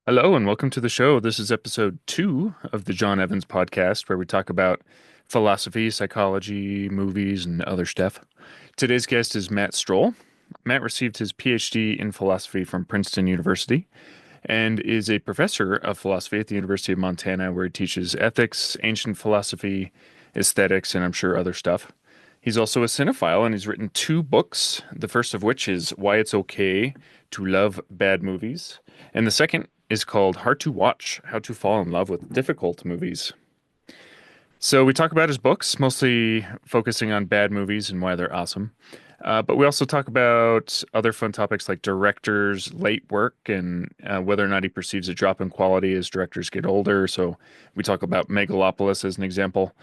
Hello and welcome to the show. This is episode 2 of the John Evans podcast, where we talk about philosophy, psychology, movies, and other stuff. Today's guest is Matt Strohl. Matt received his PhD in philosophy from Princeton University and is a professor of philosophy at the University of Montana, where he teaches ethics, ancient philosophy, aesthetics, and I'm sure other stuff. He's also a cinephile and he's written 2 books, the first of which is Why It's Okay to Love Bad Movies, and the second is called Hard to Watch: How to Fall in Love with Difficult Movies. So we talk about his books, mostly focusing on bad movies and why they're awesome. But we also talk about other fun topics like directors' late work and whether or not he perceives a drop in quality as directors get older. So we talk about Megalopolis as an example.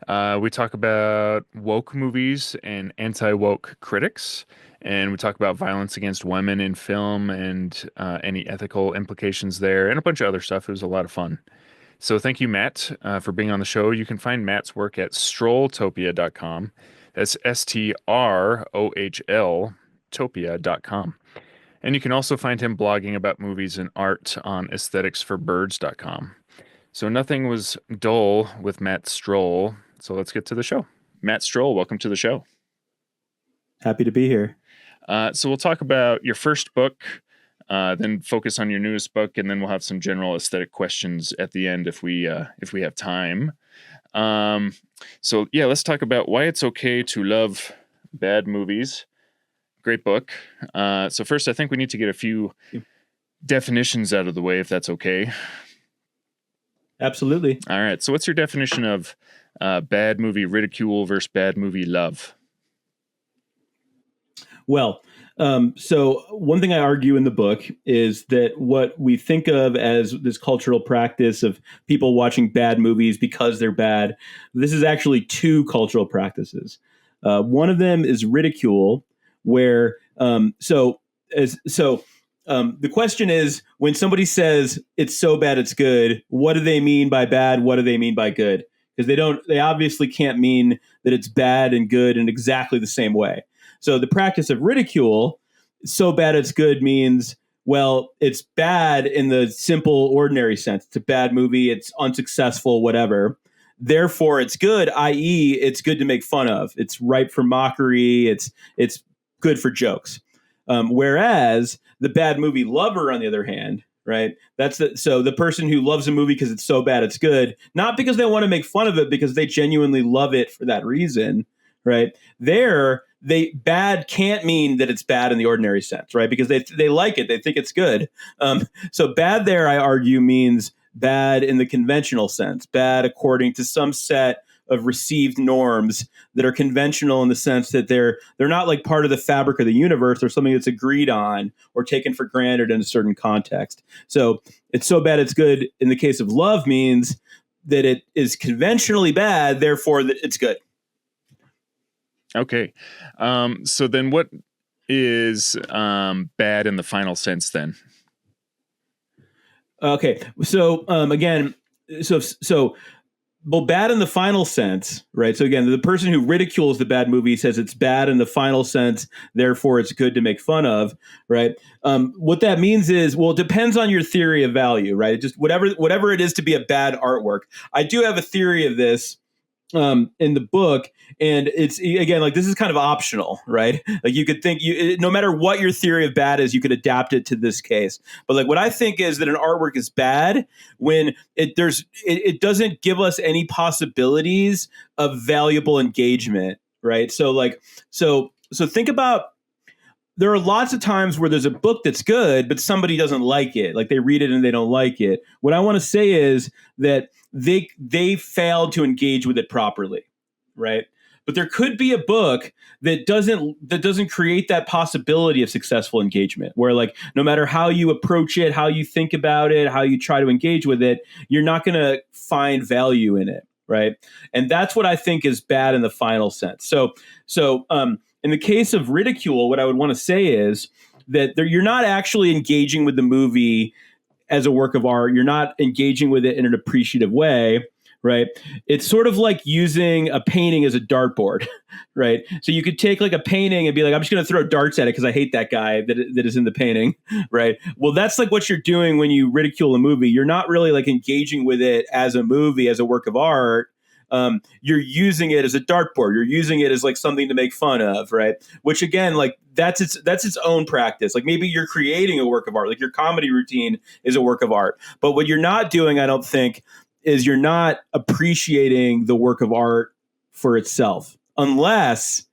We talk about woke movies and anti-woke critics. And we talk about violence against women in film and any ethical implications there and a bunch of other stuff. It was a lot of fun. So thank you, Matt, for being on the show. You can find Matt's work at strolltopia.com. That's STROHL topia.com. And you can also find him blogging about movies and art on aestheticsforbirds.com. So nothing was dull with Matt Strohl. So let's get to the show. Matt Strohl, welcome to the show. Happy to be here. So we'll talk about your first book, then focus on your newest book, and then we'll have some general aesthetic questions at the end if we have time. So yeah, let's talk about Why It's Okay to Love Bad Movies. Great book. So first, I think we need to get a few definitions out of the way, if that's okay. Absolutely. All right. So what's your definition of bad movie ridicule versus bad movie love? Well, so one thing I argue in the book is that what we think of as this cultural practice of people watching bad movies because they're bad, this is actually 2 cultural practices. One of them is ridicule, where the question is, when somebody says it's so bad it's good, what do they mean by bad? What do they mean by good? Because they obviously can't mean that it's bad and good in exactly the same way. So the practice of ridicule, so bad it's good, means, well, it's bad in the simple, ordinary sense. It's a bad movie. It's unsuccessful, whatever. Therefore, it's good, i.e., it's good to make fun of. It's ripe for mockery. It's good for jokes. Whereas the bad movie lover, on the other hand, right? So the person who loves a movie because it's so bad it's good, not because they want to make fun of it, because they genuinely love it for that reason, right? Bad can't mean that it's bad in the ordinary sense, right? Because they like it, they think it's good. So bad there, I argue, means bad in the conventional sense, bad according to some set of received norms that are conventional in the sense that they're not like part of the fabric of the universe or something that's agreed on or taken for granted in a certain context. So it's so bad it's good in the case of love means that it is conventionally bad, therefore that it's good. Okay. So then what is bad in the final sense then? Okay. So again, well, bad in the final sense, right? So again, the person who ridicules the bad movie says it's bad in the final sense, therefore it's good to make fun of, right? What that means is, well, it depends on your theory of value, right? Just whatever it is to be a bad artwork. I do have a theory of this in the book, and it's, again, like, this is kind of optional, right? Like, you could think no matter what your theory of bad is, you could adapt it to this case. But like, what I think is that an artwork is bad when it doesn't give us any possibilities of valuable engagement, right? So think about, there are lots of times where there's a book that's good, but somebody doesn't like it. Like, they read it and they don't like it. What I want to say is that they failed to engage with it properly, right? But there could be a book that doesn't create that possibility of successful engagement, where, like, no matter how you approach it, how you think about it, how you try to engage with it, you're not going to find value in it, right? And that's what I think is bad in the final sense. So in the case of ridicule, what I would want to say is that you're not actually engaging with the movie as a work of art. You're not engaging with it in an appreciative way, right? It's sort of like using a painting as a dartboard, right? So you could take like a painting and be like, I'm just going to throw darts at it because I hate that guy that is in the painting, right? Well, that's like what you're doing when you ridicule a movie. You're not really like engaging with it as a movie, as a work of art. You're using it as a dartboard. You're using it as like something to make fun of, right? Which again, like that's its own practice. Like maybe you're creating a work of art, like your comedy routine is a work of art. But what you're not doing, I don't think, is you're not appreciating the work of art for itself, unless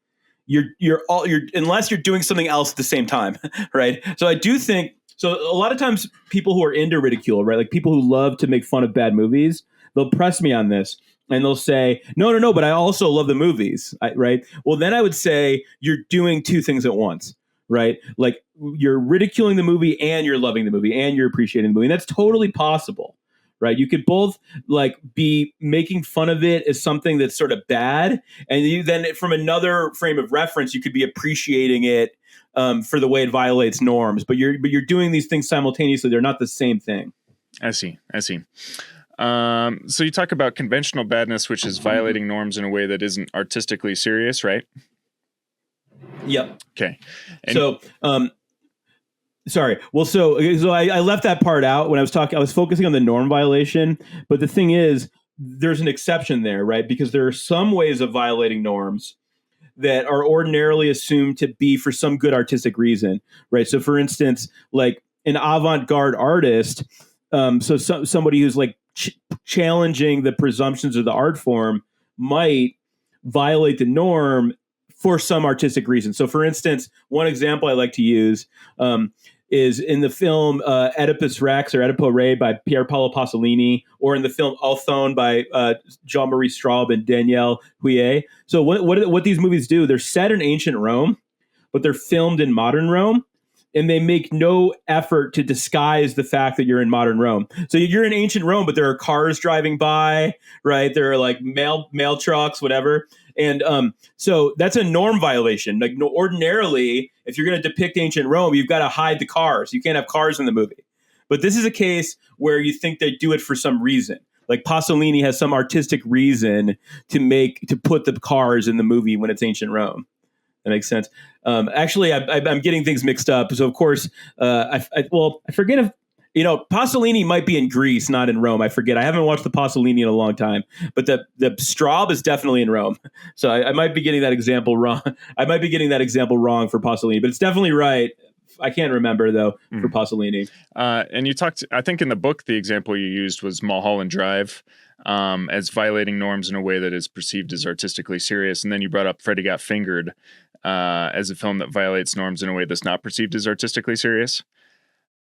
unless you're doing something else at the same time, right? So I do think so. A lot of times, people who are into ridicule, right, like people who love to make fun of bad movies, they'll press me on this. And they'll say, no, but I also love the movies, right? Well, then I would say you're doing two things at once, right? Like you're ridiculing the movie and you're loving the movie and you're appreciating the movie. And that's totally possible, right? You could both like be making fun of it as something that's sort of bad. And you then from another frame of reference, you could be appreciating it for the way it violates norms. But you're doing these things simultaneously. They're not the same thing. I see. So you talk about conventional badness, which is violating norms in a way that isn't artistically serious, right? Yep. Okay. Sorry. Well, so I left that part out when I was talking. I was focusing on the norm violation, but the thing is, there's an exception there, right? Because there are some ways of violating norms that are ordinarily assumed to be for some good artistic reason, right? So, for instance, like an avant-garde artist, somebody who's like challenging the presumptions of the art form might violate the norm for some artistic reason. So, for instance, one example I like to use is in the film Oedipus Rex or Oedipo Re by Pier Paolo Pasolini, or in the film Althone by Jean-Marie Straub and Danielle Huillet. So what these movies do, they're set in ancient Rome, but they're filmed in modern Rome. And they make no effort to disguise the fact that you're in modern Rome. So you're in ancient Rome, but there are cars driving by, right? There are like mail trucks, whatever. And so that's a norm violation. Like ordinarily, if you're going to depict ancient Rome, you've got to hide the cars. You can't have cars in the movie. But this is a case where you think they do it for some reason. Like Pasolini has some artistic reason to put the cars in the movie when it's ancient Rome. That makes sense. Actually, I'm getting things mixed up. So, of course, I forget if, Pasolini might be in Greece, not in Rome. I forget. I haven't watched the Pasolini in a long time. But the Straub is definitely in Rome. So I might be getting that example wrong. I might be getting that example wrong for Pasolini. But it's definitely right. I can't remember, though, for Pasolini. And you talked, I think in the book, the example you used was Mulholland Drive. As violating norms in a way that is perceived as artistically serious. And then you brought up Freddy Got Fingered as a film that violates norms in a way that's not perceived as artistically serious.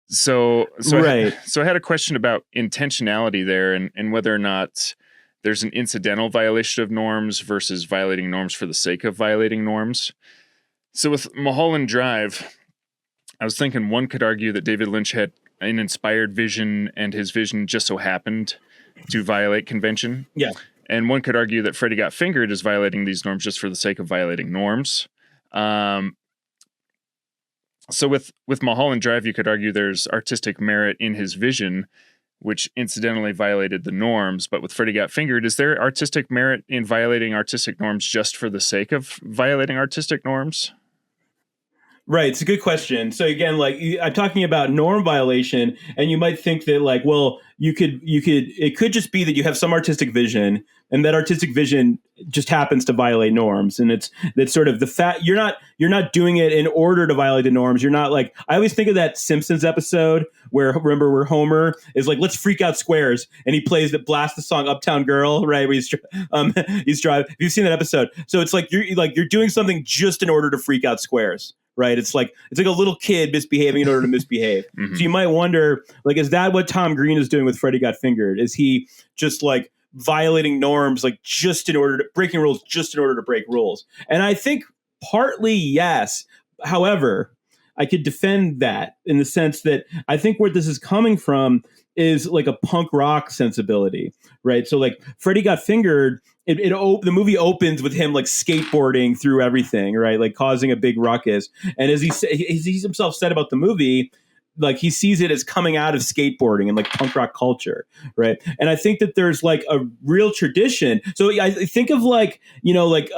So right. I had a question about intentionality there and whether or not there's an incidental violation of norms versus violating norms for the sake of violating norms. So with Mulholland Drive, I was thinking one could argue that David Lynch had an inspired vision and his vision just so happened to violate convention. Yeah. And one could argue that Freddy Got Fingered is violating these norms just for the sake of violating norms. So with Mulholland Drive, you could argue there's artistic merit in his vision, which incidentally violated the norms. But with Freddy Got Fingered, is there artistic merit in violating artistic norms just for the sake of violating artistic norms? Right. It's a good question. So again, like I'm talking about norm violation, and you might think that like, well, it could just be that you have some artistic vision, and that artistic vision just happens to violate norms. And that's sort of the fact you're not doing it in order to violate the norms. You're not like, I always think of that Simpsons episode where Homer is like, let's freak out squares. And he blasts the song Uptown Girl, right? Where he's driving. Have you seen that episode? So it's like, you're doing something just in order to freak out squares. Right. It's like a little kid misbehaving in order to misbehave. Mm-hmm. So you might wonder, like, is that what Tom Green is doing with Freddy Got Fingered? Is he just like violating norms, like breaking rules just in order to break rules? And I think partly yes. However, I could defend that in the sense that I think where this is coming from is like a punk rock sensibility, right? So like Freddy Got Fingered, the movie opens with him like skateboarding through everything, right? Like causing a big ruckus. And as he himself said about the movie, like he sees it as coming out of skateboarding and like punk rock culture, right? And I think that there's like a real tradition. So I think of like, you know, like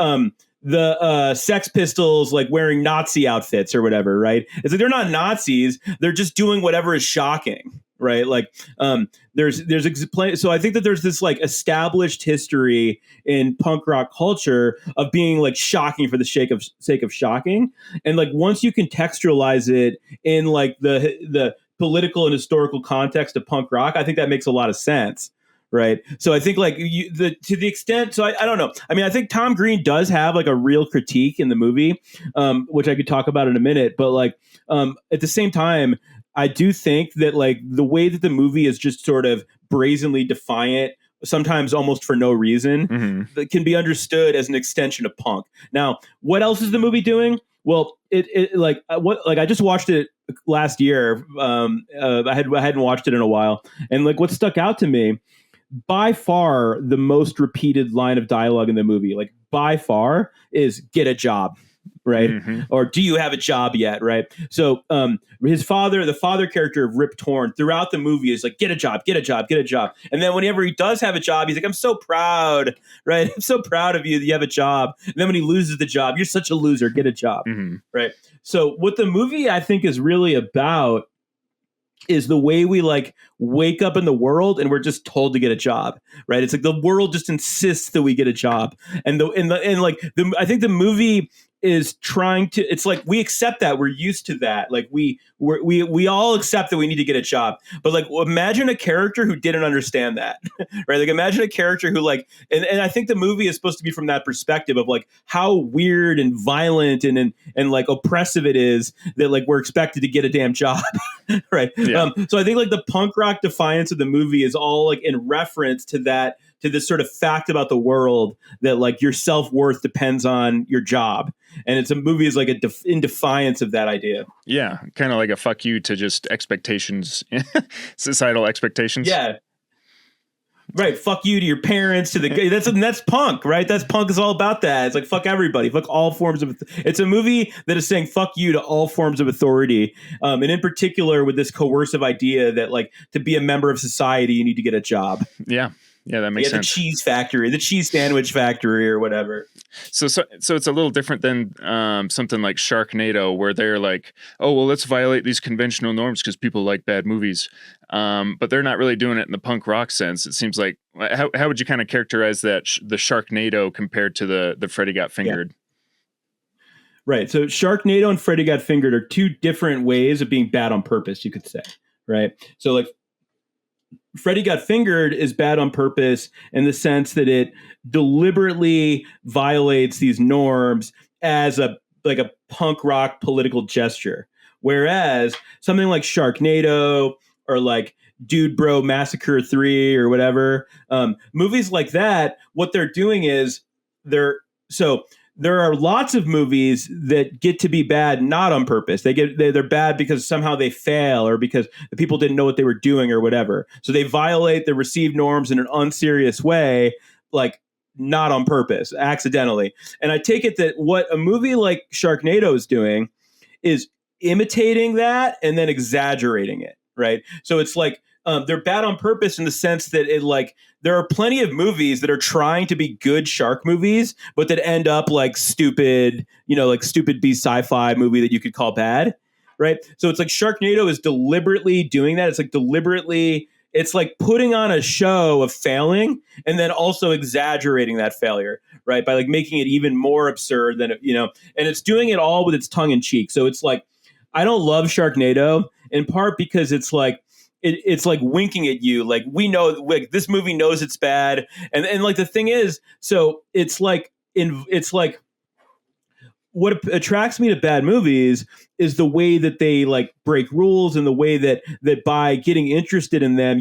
the Sex Pistols like wearing Nazi outfits or whatever, right? It's like they're not Nazis, they're just doing whatever is shocking, right? Like so I think that there's this like established history in punk rock culture of being like shocking for the sake of shocking, and like once you contextualize it in like the political and historical context of punk rock, I think that makes a lot of sense. Right. So I think like to the extent, so I don't know. I mean, I think Tom Green does have like a real critique in the movie, which I could talk about in a minute. But like at the same time, I do think that like the way that the movie is just sort of brazenly defiant, sometimes almost for no reason, that can be understood as an extension of punk. Now, what else is the movie doing? Well, it like what like I just watched it last year. I hadn't watched it in a while, and like what stuck out to me, by far the most repeated line of dialogue in the movie, like by far, is "get a job," right? Or "do you have a job yet?" Right? So the father character of Rip Torn throughout the movie is like, "Get a job, get a job, get a job." And then whenever he does have a job, he's like, "I'm so proud, right? I'm so proud of you that you have a job." And then when he loses the job, "You're such a loser, get a job." Right? So what the movie I think is really about is the way we like wake up in the world and we're just told to get a job, right? It's like the world just insists that we get a job, and I think the movie is trying to. It's like we accept that, we're used to that, like we all accept that we need to get a job. But like imagine a character who didn't understand that, right? Like imagine a character who like, and I think the movie is supposed to be from that perspective of like how weird and violent and like oppressive it is that like we're expected to get a damn job, right? Yeah. So I think like the punk rock defiance of the movie is all like in reference to that, to this sort of fact about the world that like your self-worth depends on your job. And it's a movie is like in defiance of that idea. Yeah. Kind of like a fuck you to just expectations, societal expectations. Yeah. Right. Fuck you to your parents, to the that's punk, right? That's punk is all about that. It's like fuck everybody, fuck all forms of. It's a movie that is saying fuck you to all forms of authority, and in particular with this coercive idea that like to be a member of society you need to get a job. Yeah. Yeah, that makes sense. The cheese factory, the cheese sandwich factory, or whatever. So it's a little different than something like Sharknado, where they're like, oh, well, let's violate these conventional norms because people like bad movies. But they're not really doing it in the punk rock sense. It seems like, how would you kind of characterize that, the Sharknado compared to the Freddy Got Fingered? Yeah. Right. So Sharknado and Freddy Got Fingered are two different ways of being bad on purpose, you could say. Right. So like, Freddy Got Fingered is bad on purpose in the sense that it deliberately violates these norms as a punk rock political gesture. Whereas something like Sharknado or like Dude Bro Massacre 3 or whatever, movies like that, what they're doing is there are lots of movies that get to be bad not on purpose. They're bad because somehow they fail or because the people didn't know what they were doing or whatever. So they violate the received norms in an unserious way, like not on purpose, accidentally. And I take it that what a movie like Sharknado is doing is imitating that and then exaggerating it, right? So it's like they're bad on purpose in the sense that it like there are plenty of movies that are trying to be good shark movies, but that end up like stupid, like stupid B sci-fi movie that you could call bad, right? So it's like Sharknado is deliberately doing that. It's like putting on a show of failing and then also exaggerating that failure, right? By like making it even more absurd than, and it's doing it all with its tongue in cheek. So it's like, I don't love Sharknado in part because it's like, it's like winking at you. Like we know, like this movie knows it's bad. And like the thing is, so it's like what attracts me to bad movies is the way that they like break rules and the way that by getting interested in them,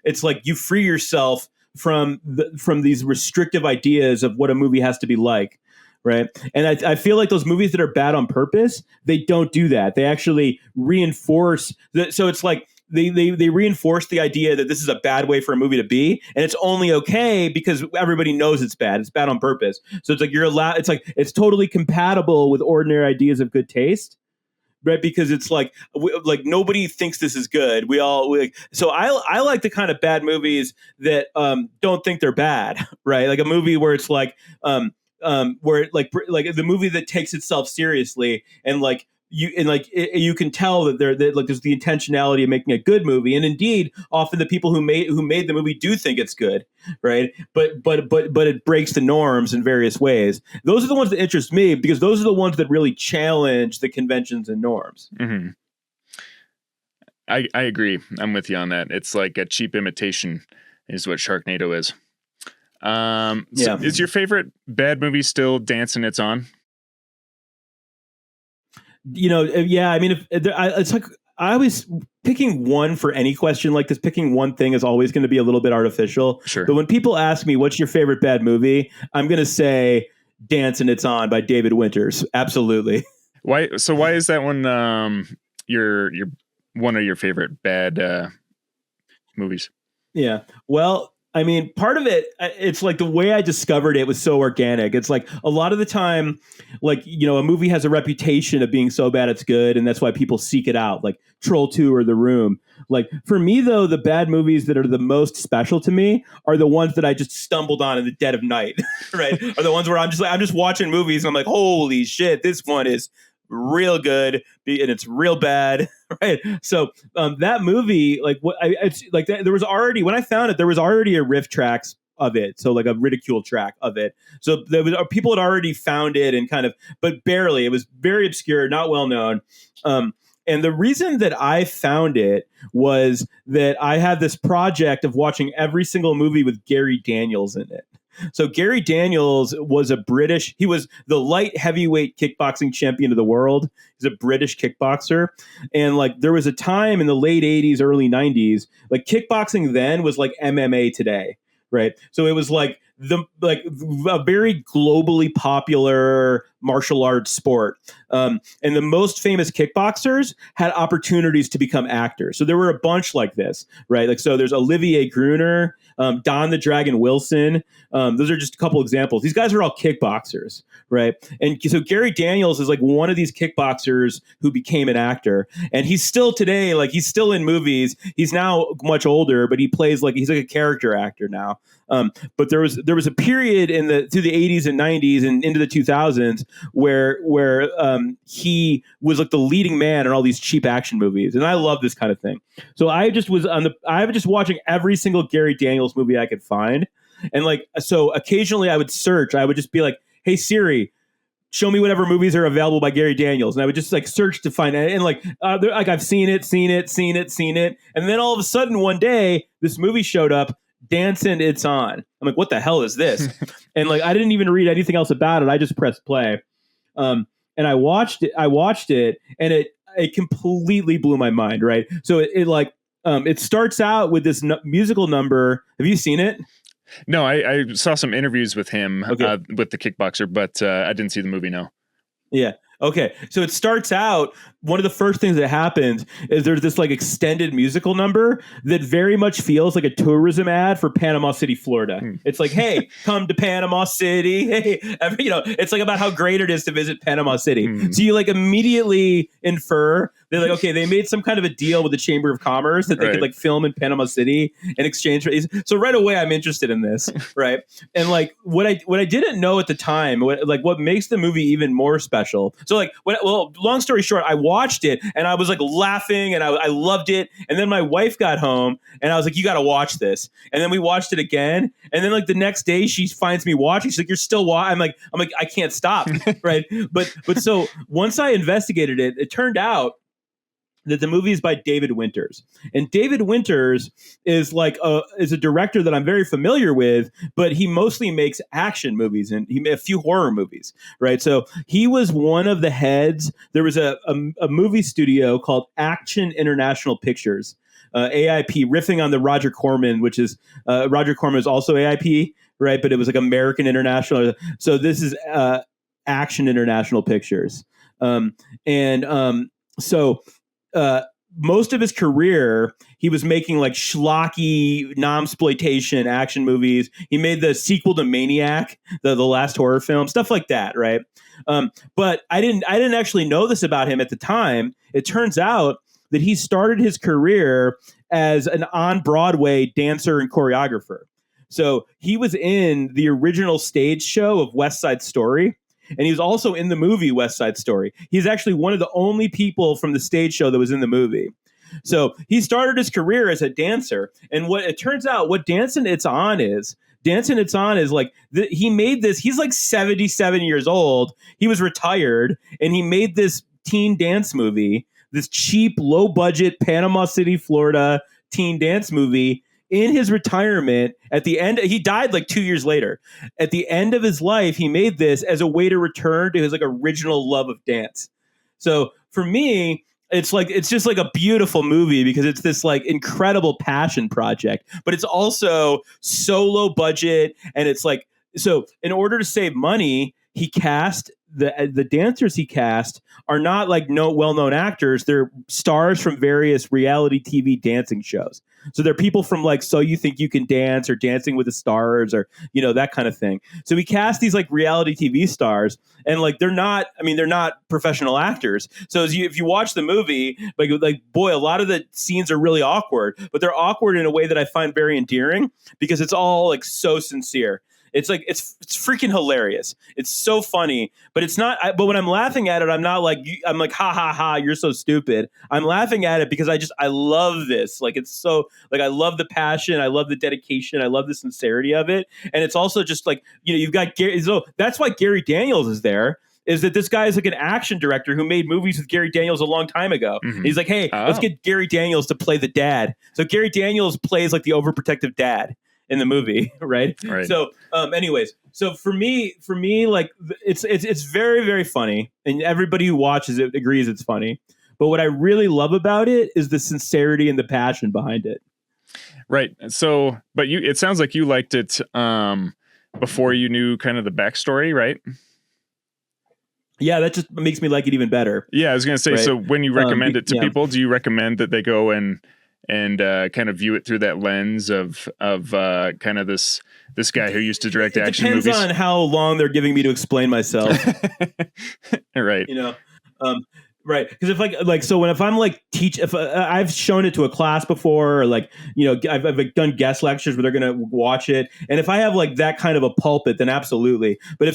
it's like you free yourself from these restrictive ideas of what a movie has to be like. Right. And I feel like those movies that are bad on purpose, they don't do that. They actually reinforce so it's like, They reinforce the idea that this is a bad way for a movie to be, and it's only okay because everybody knows it's bad. It's bad on purpose. So it's like you're allowed. It's like it's totally compatible with ordinary ideas of good taste, right? Because it's like nobody thinks this is good. So I like the kind of bad movies that don't think they're bad, right? Like a movie where it's where like the movie that takes itself seriously and you can tell that there's the intentionality of making a good movie, and indeed often the people who made the movie do think it's good, right? But it breaks the norms in various ways. Those are the ones that interest me because those are the ones that really challenge the conventions and norms. Mm-hmm. I agree. I'm with you on that. It's like a cheap imitation is what Sharknado is. So is your favorite bad movie still Dancing It's On? I mean, it's like I always picking one for any question like this. Picking one thing is always going to be a little bit artificial. Sure. But when people ask me what's your favorite bad movie, I'm going to say "Dancing It's On" by David Winters. Absolutely. Why? So why is that one your one of your favorite bad movies? Yeah. Well, I mean, part of it's like the way I discovered it was so organic. It's like a lot of the time, like, a movie has a reputation of being so bad it's good, and that's why people seek it out, like Troll 2 or The Room. Like, for me, though, the bad movies that are the most special to me are the ones that I just stumbled on in the dead of night, right? Are the ones where I'm just watching movies and I'm like, holy shit, this one is real good and it's real bad, right? So that movie, there was already, when I found it, there was already a riff tracks of it, so like a ridicule track of it. So people had already found it and but barely. It was very obscure, not well known. And the reason that I found it was that I had this project of watching every single movie with Gary Daniels in it. So Gary Daniels was he was the light heavyweight kickboxing champion of the world. He's a British kickboxer. And like there was a time in the late 80s, early 90s, like kickboxing then was like MMA today, right? So it was like a very globally popular martial arts sport. And the most famous kickboxers had opportunities to become actors. So there were a bunch like this, right? Like, so there's Olivier Gruner, Don the Dragon Wilson. Those are just a couple examples. These guys are all kickboxers, right? And so Gary Daniels is like one of these kickboxers who became an actor. And he's still today, like he's still in movies. He's now much older, but he's like a character actor now. But there was a period through the 80s and 90s and into the 2000s where he was like the leading man in all these cheap action movies, and I love this kind of thing. So I was just watching every single Gary Daniels movie I could find, and like so occasionally I would just be like, "Hey Siri, show me whatever movies are available by Gary Daniels," and I would just like search to find it, and like I've seen it, and then all of a sudden one day this movie showed up. Dancing It's On. I'm like, what the hell is this? And like, I didn't even read anything else about it. I just pressed play. And I watched it and it completely blew my mind. Right. So it starts out with this musical number. Have you seen it? No, I saw some interviews with him, with the kickboxer, but I didn't see the movie. No. Yeah. Okay. So it starts out, one of the first things that happens is there's this like extended musical number that very much feels like a tourism ad for Panama City, Florida. It's like, hey, come to Panama City. Hey, it's like about how great it is to visit Panama City. So you like immediately infer they're like, okay, they made some kind of a deal with the Chamber of Commerce that they could like film in Panama City in exchange for. So right away, I'm interested in this, right? And like what I didn't know at the time, what makes the movie even more special. So like, long story short, I watched it and I was like laughing and I loved it. And then my wife got home and I was like, you got to watch this. And then we watched it again. And then like the next day she finds me watching. She's like, you're still watching. I'm like, I can't stop. Right. But so once I investigated it, it turned out that the movie is by David Winters. And David Winters is is a director that I'm very familiar with, but he mostly makes action movies and he made a few horror movies, right? So he was one of the heads. There was a movie studio called Action International Pictures, AIP, riffing on the Roger Corman, which is Roger Corman is also AIP, right? But it was like American International. So this is Action International Pictures. So most of his career, he was making like schlocky, non-exploitation action movies. He made the sequel to Maniac, the last horror film, stuff like that, right? But I didn't actually know this about him at the time. It turns out that he started his career as an on-Broadway dancer and choreographer. So he was in the original stage show of West Side Story. And he was also in the movie West Side Story. He's actually one of the only people from the stage show that was in the movie. So he started his career as a dancer. And what it turns out, what Dancing It's On is like, he made this, he's like 77 years old. He was retired and he made this teen dance movie, this cheap, low budget Panama City, Florida teen dance movie in his retirement. At the end, he died like 2 years later. At the end of his life, he made this as a way to return to his like original love of dance. So for me, it's just like a beautiful movie because it's this like incredible passion project, but it's also so low budget. And it's like, so in order to save money, he cast the dancers he cast are not like well-known actors. They're stars from various reality TV dancing shows. So they're people from like So You Think You Can Dance or Dancing with the Stars or, you know, that kind of thing. So he cast these like reality TV stars and like they're not professional actors. So if you watch the movie, like boy, a lot of the scenes are really awkward, but they're awkward in a way that I find very endearing because it's all like so sincere. It's like it's freaking hilarious. It's so funny, but it's not. But when I'm laughing at it, I'm like ha ha ha, you're so stupid. I'm laughing at it because I love this. Like it's so like I love the passion, I love the dedication, I love the sincerity of it, and it's also just like, you know, you've got Gary. So that's why Gary Daniels is there. Is that this guy is like an action director who made movies with Gary Daniels a long time ago. Mm-hmm. He's like, hey, let's get Gary Daniels to play the dad. So Gary Daniels plays like the overprotective dad in the movie, right? So, anyways, so for me, like it's very, very funny, and everybody who watches it agrees it's funny. But what I really love about it is the sincerity and the passion behind it. Right. So, but it sounds like you liked it before you knew kind of the backstory, right? Yeah, that just makes me like it even better. Yeah, I was going to say, right? So when you recommend it to people, do you recommend that they go and kind of view it through that lens of kind of this guy who used to direct action movies? It depends on how long they're giving me to explain myself. Right. You know, right. Because if I'm like if I've shown it to a class before, or like, you know, I've like done guest lectures where they're going to watch it. And if I have like that kind of a pulpit, then absolutely. But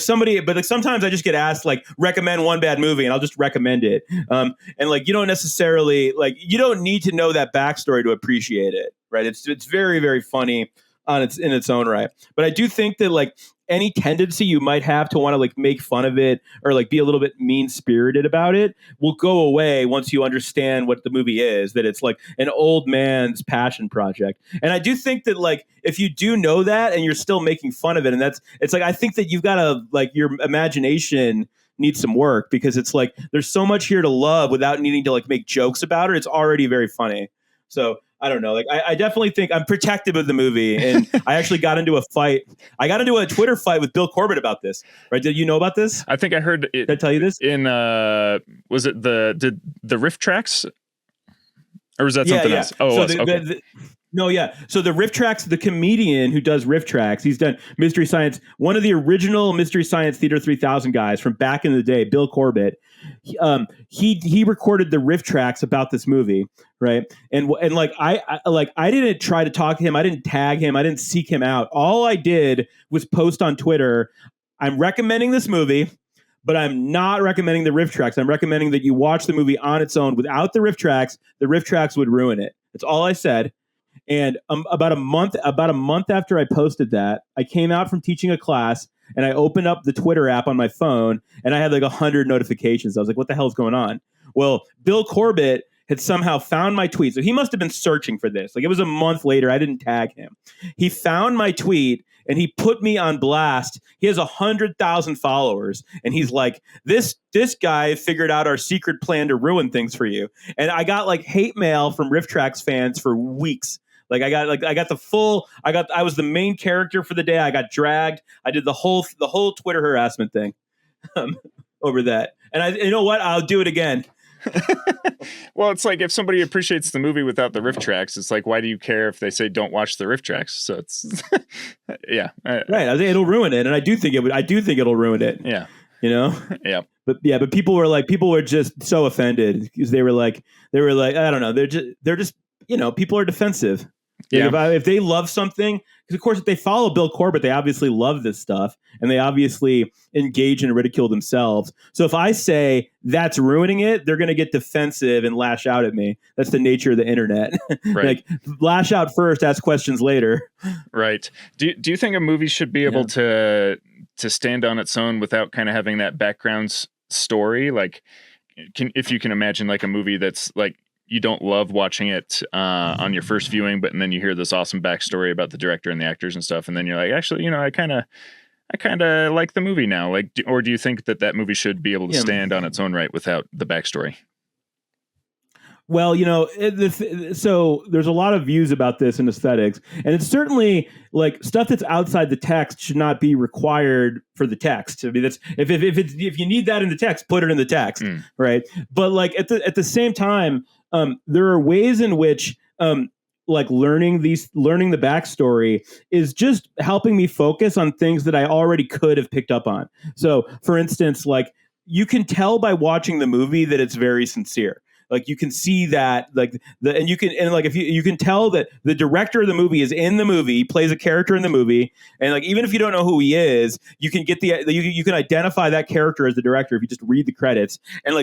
like sometimes I just get asked like recommend one bad movie and I'll just recommend it. And like, you don't necessarily you don't need to know that backstory to appreciate it. Right. It's very, very funny in its own right. But I do think that like any tendency you might have to want to like make fun of it or like be a little bit mean-spirited about it will go away once you understand what the movie is, that it's like an old man's passion project. And I do think that like if you do know that and you're still making fun of it, and it's like I think that you've got to like your imagination needs some work, because it's like there's so much here to love without needing to like make jokes about it. It's already very funny. So I don't know. Like I definitely think I'm protective of the movie, and I actually got into a fight. I got into a Twitter fight with Bill Corbett about this. Right? Did you know about this? I think I heard it. Did I tell you this? In was it the riff tracks, or was that something else? Oh, so okay. No, yeah. So the Riff Tracks, the comedian who does Riff Tracks, he's done Mystery Science. One of the original Mystery Science Theater 3000 guys from back in the day, Bill Corbett. He recorded the Riff Tracks about this movie, right? And like I didn't try to talk to him. I didn't tag him. I didn't seek him out. All I did was post on Twitter, I'm recommending this movie, but I'm not recommending the Riff Tracks. I'm recommending that you watch the movie on its own without the Riff Tracks. The Riff Tracks would ruin it. That's all I said. And about a month after I posted that, I came out from teaching a class and I opened up the Twitter app on my phone and I had like 100 notifications. I was like, what the hell is going on? Well, Bill Corbett had somehow found my tweet. So he must have been searching for this. Like it was a month later. I didn't tag him. He found my tweet and he put me on blast. He has 100,000 followers. And he's like, this guy figured out our secret plan to ruin things for you. And I got like hate mail from Riff Tracks fans for weeks. I was the main character for the day. I got dragged. I did the whole Twitter harassment thing over that. And you know what? I'll do it again. Well, it's like if somebody appreciates the movie without the riff tracks, it's like, why do you care if they say don't watch the riff tracks? So it's, yeah, Right. I think it'll ruin it. And I do think it would, I do think it'll ruin it, yeah, you know? yeah, But yeah, but people were just so offended because they were like, I don't know. They're just, people are defensive. Like yeah, if they love something, because of course if they follow Bill Corbett, they obviously love this stuff and they obviously engage and ridicule themselves. So if I say that's ruining it, they're going to get defensive and lash out at me. That's the nature of the internet. right, Like lash out first, ask questions later. right. Do you think a movie should be able to stand on its own without kind of having that background story? Like, if you can imagine like a movie that's like you don't love watching it on your first viewing, but and then you hear this awesome backstory about the director and the actors and stuff, and then you're like, actually, I kind of like the movie now. Like, or do you think that that movie should be able to stand on its own right without the backstory? Well, so there's a lot of views about this in aesthetics, and it's certainly like stuff that's outside the text should not be required for the text. I mean, that's if you need that in the text, put it in the text, right? But like at the same time, there are ways in which like learning the backstory is just helping me focus on things that I already could have picked up on. So, for instance, like you can tell by watching the movie that it's very sincere. Like you can see that, like if you can tell that the director of the movie is in the movie, plays a character in the movie, and like even if you don't know who he is, you can get you can identify that character as the director if you just read the credits. And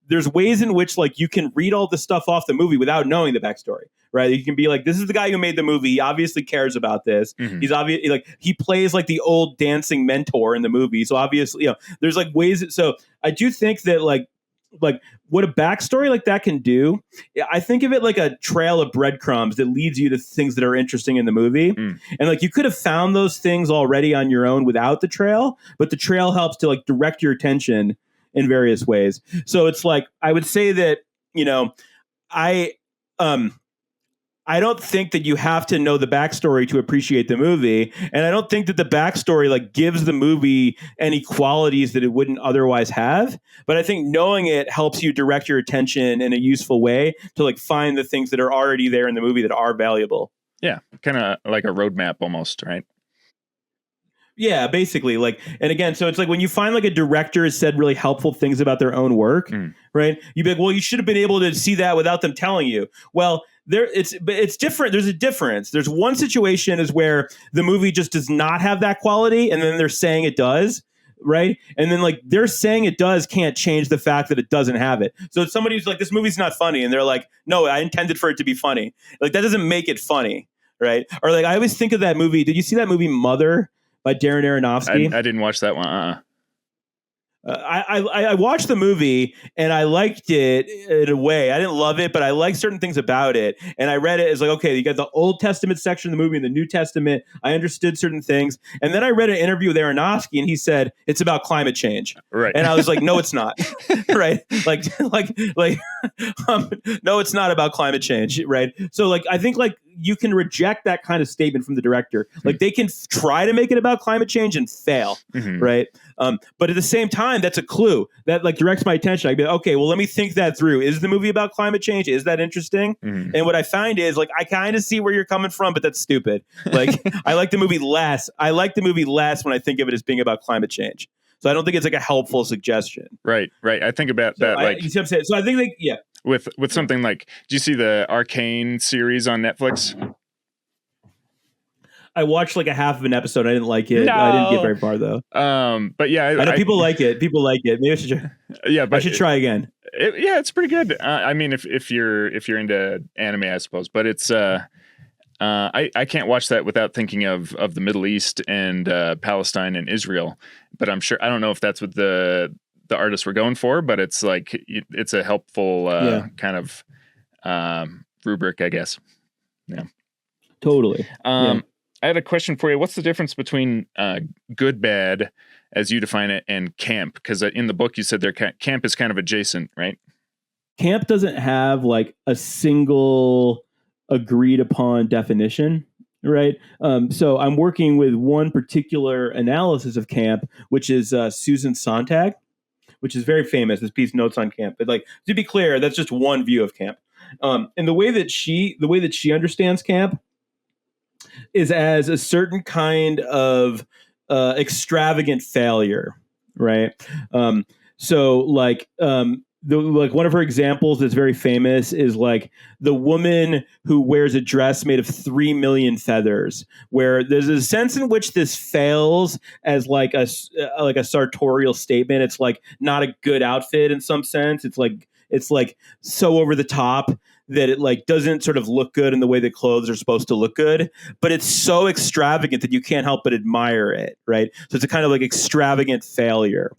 there's ways in which like you can read all the stuff off the movie without knowing the backstory. Right, you can be like, this is the guy who made the movie. He obviously cares about this. Mm-hmm. He's obviously like he plays like the old dancing mentor in the movie. So obviously, there's like ways. So I do think that like what a backstory like that can do, I think of it like a trail of breadcrumbs that leads you to things that are interesting in the movie. And like you could have found those things already on your own without the trail, but the trail helps to like direct your attention in various ways. So it's like I would say that I I don't think that you have to know the backstory to appreciate the movie. And I don't think that the backstory like gives the movie any qualities that it wouldn't otherwise have. But I think knowing it helps you direct your attention in a useful way to like find the things that are already there in the movie that are valuable. Yeah. Kind of like a roadmap almost, right? Yeah, basically. Like, and again, so it's like when you find like a director has said really helpful things about their own work, right? You'd be like, well, you should have been able to see that without them telling you. Well, it's different. There's a difference. There's one situation is where the movie just does not have that quality, and then they're saying it does, right? And then like they're saying it does can't change the fact that it doesn't have it. So it's somebody who's like, this movie's not funny, and they're like, no, I intended for it to be funny. Like that doesn't make it funny, right? Or like I always think of that movie. Did you see that movie Mother by Darren Aronofsky? I didn't watch that one. I watched the movie and I liked it in a way. I didn't love it, but I liked certain things about it. And I read it as like, okay, you got the Old Testament section of the movie and the New Testament. I understood certain things. And then I read an interview with Aronofsky and he said, it's about climate change. Right. And I was like, no, it's not. Right. No, it's not about climate change. Right. So like, I think like you can reject that kind of statement from the director. Like they can try to make it about climate change and fail. Right. But at the same time, that's a clue that like directs my attention. I'd be like, okay, well, let me think that through. Is the movie about climate change? Is that interesting? And what I find is like, I kind of see where you're coming from, but that's stupid. Like I like the movie less. I like the movie less when I think of it as being about climate change. So I don't think it's like a helpful suggestion. Right. I think about that. Like, you see what I'm saying? So I think like, yeah. With something like, do you see the Arcane series on Netflix? I watched like a half of an episode. I didn't like it. No. I didn't get very far though. But yeah, I know people like it. People like it. Maybe I should. Yeah, but I should try again. It's pretty good. I mean, if you're into anime, I suppose. But it's I can't watch that without thinking of the Middle East and Palestine and Israel. But I'm sure I don't know if that's what the artists were going for. But it's like it's a helpful kind of rubric, I guess. Yeah. Totally. I had a question for you. What's the difference between good, bad, as you define it, and camp? Because in the book you said camp is kind of adjacent, right? Camp doesn't have like a single agreed upon definition, right? So I'm working with one particular analysis of camp, which is Susan Sontag, which is very famous. This piece, Notes on Camp. But like to be clear, that's just one view of camp. And the way that she understands camp is as a certain kind of extravagant failure, right? Um, so like one of her examples that's very famous is like the woman who wears a dress made of 3 million feathers, where there's a sense in which this fails as like a sartorial statement. It's like not a good outfit in some sense. It's like so over the top that it like doesn't sort of look good in the way that clothes are supposed to look good, but it's so extravagant that you can't help but admire it, right? So it's a kind of like extravagant failure.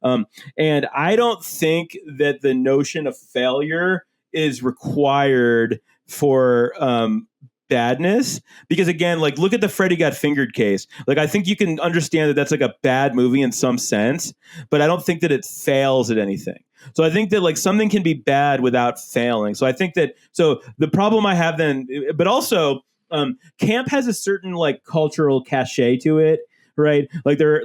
And I don't think that the notion of failure is required for badness, because again, like look at the Freddy Got Fingered case. Like I think you can understand that that's like a bad movie in some sense, but I don't think that it fails at anything. So I think that like something can be bad without failing. So I think that so the problem I have then, but also camp has a certain like cultural cachet to it, right? Like there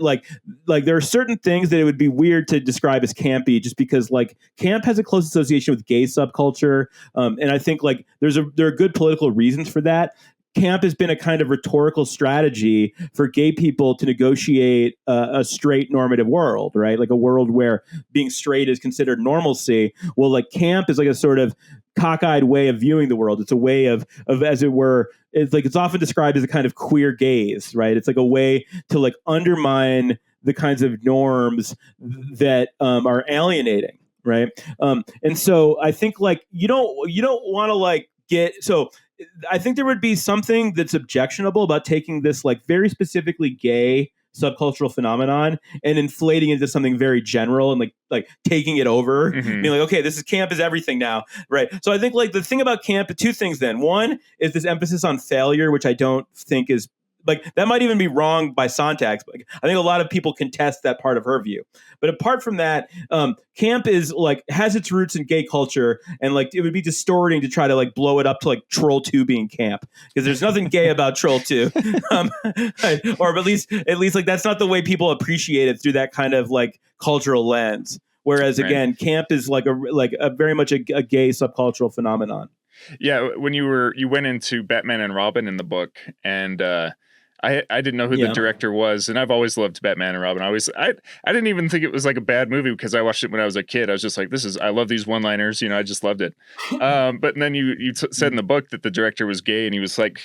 are certain things that it would be weird to describe as campy, just because like camp has a close association with gay subculture, and I think like there are good political reasons for that. Camp has been a kind of rhetorical strategy for gay people to negotiate a straight normative world, right? Like a world where being straight is considered normalcy. Well, like camp is like a sort of cockeyed way of viewing the world. It's a way of as it were, it's often described as a kind of queer gaze, right? It's like a way to like undermine the kinds of norms that are alienating, right? And so I think like you don't want to like get so I think there would be something that's objectionable about taking this like very specifically gay subcultural phenomenon and inflating it into something very general and like taking it over, Mm-hmm. being like, okay, this is camp is everything now, right? So I think like the thing about camp, two things then. One is this emphasis on failure, which I don't think is like that might even be wrong by syntax, but I think a lot of people contest that part of her view. But apart from that, camp is like has its roots in gay culture, and like it would be distorting to try to like blow it up to like Troll 2 being camp, because there's nothing gay about Troll 2, or at least like that's not the way people appreciate it through that kind of like cultural lens. Whereas Right. again, camp is like a very much a gay subcultural phenomenon. Yeah, when you went into Batman and Robin in the book, and I didn't know who the Yeah. director was, and I've always loved Batman and Robin. I didn't even think it was like a bad movie because I watched it when I was a kid. I was just like, I love these one-liners, I just loved it. But then you said in the book that the director was gay, and he was like,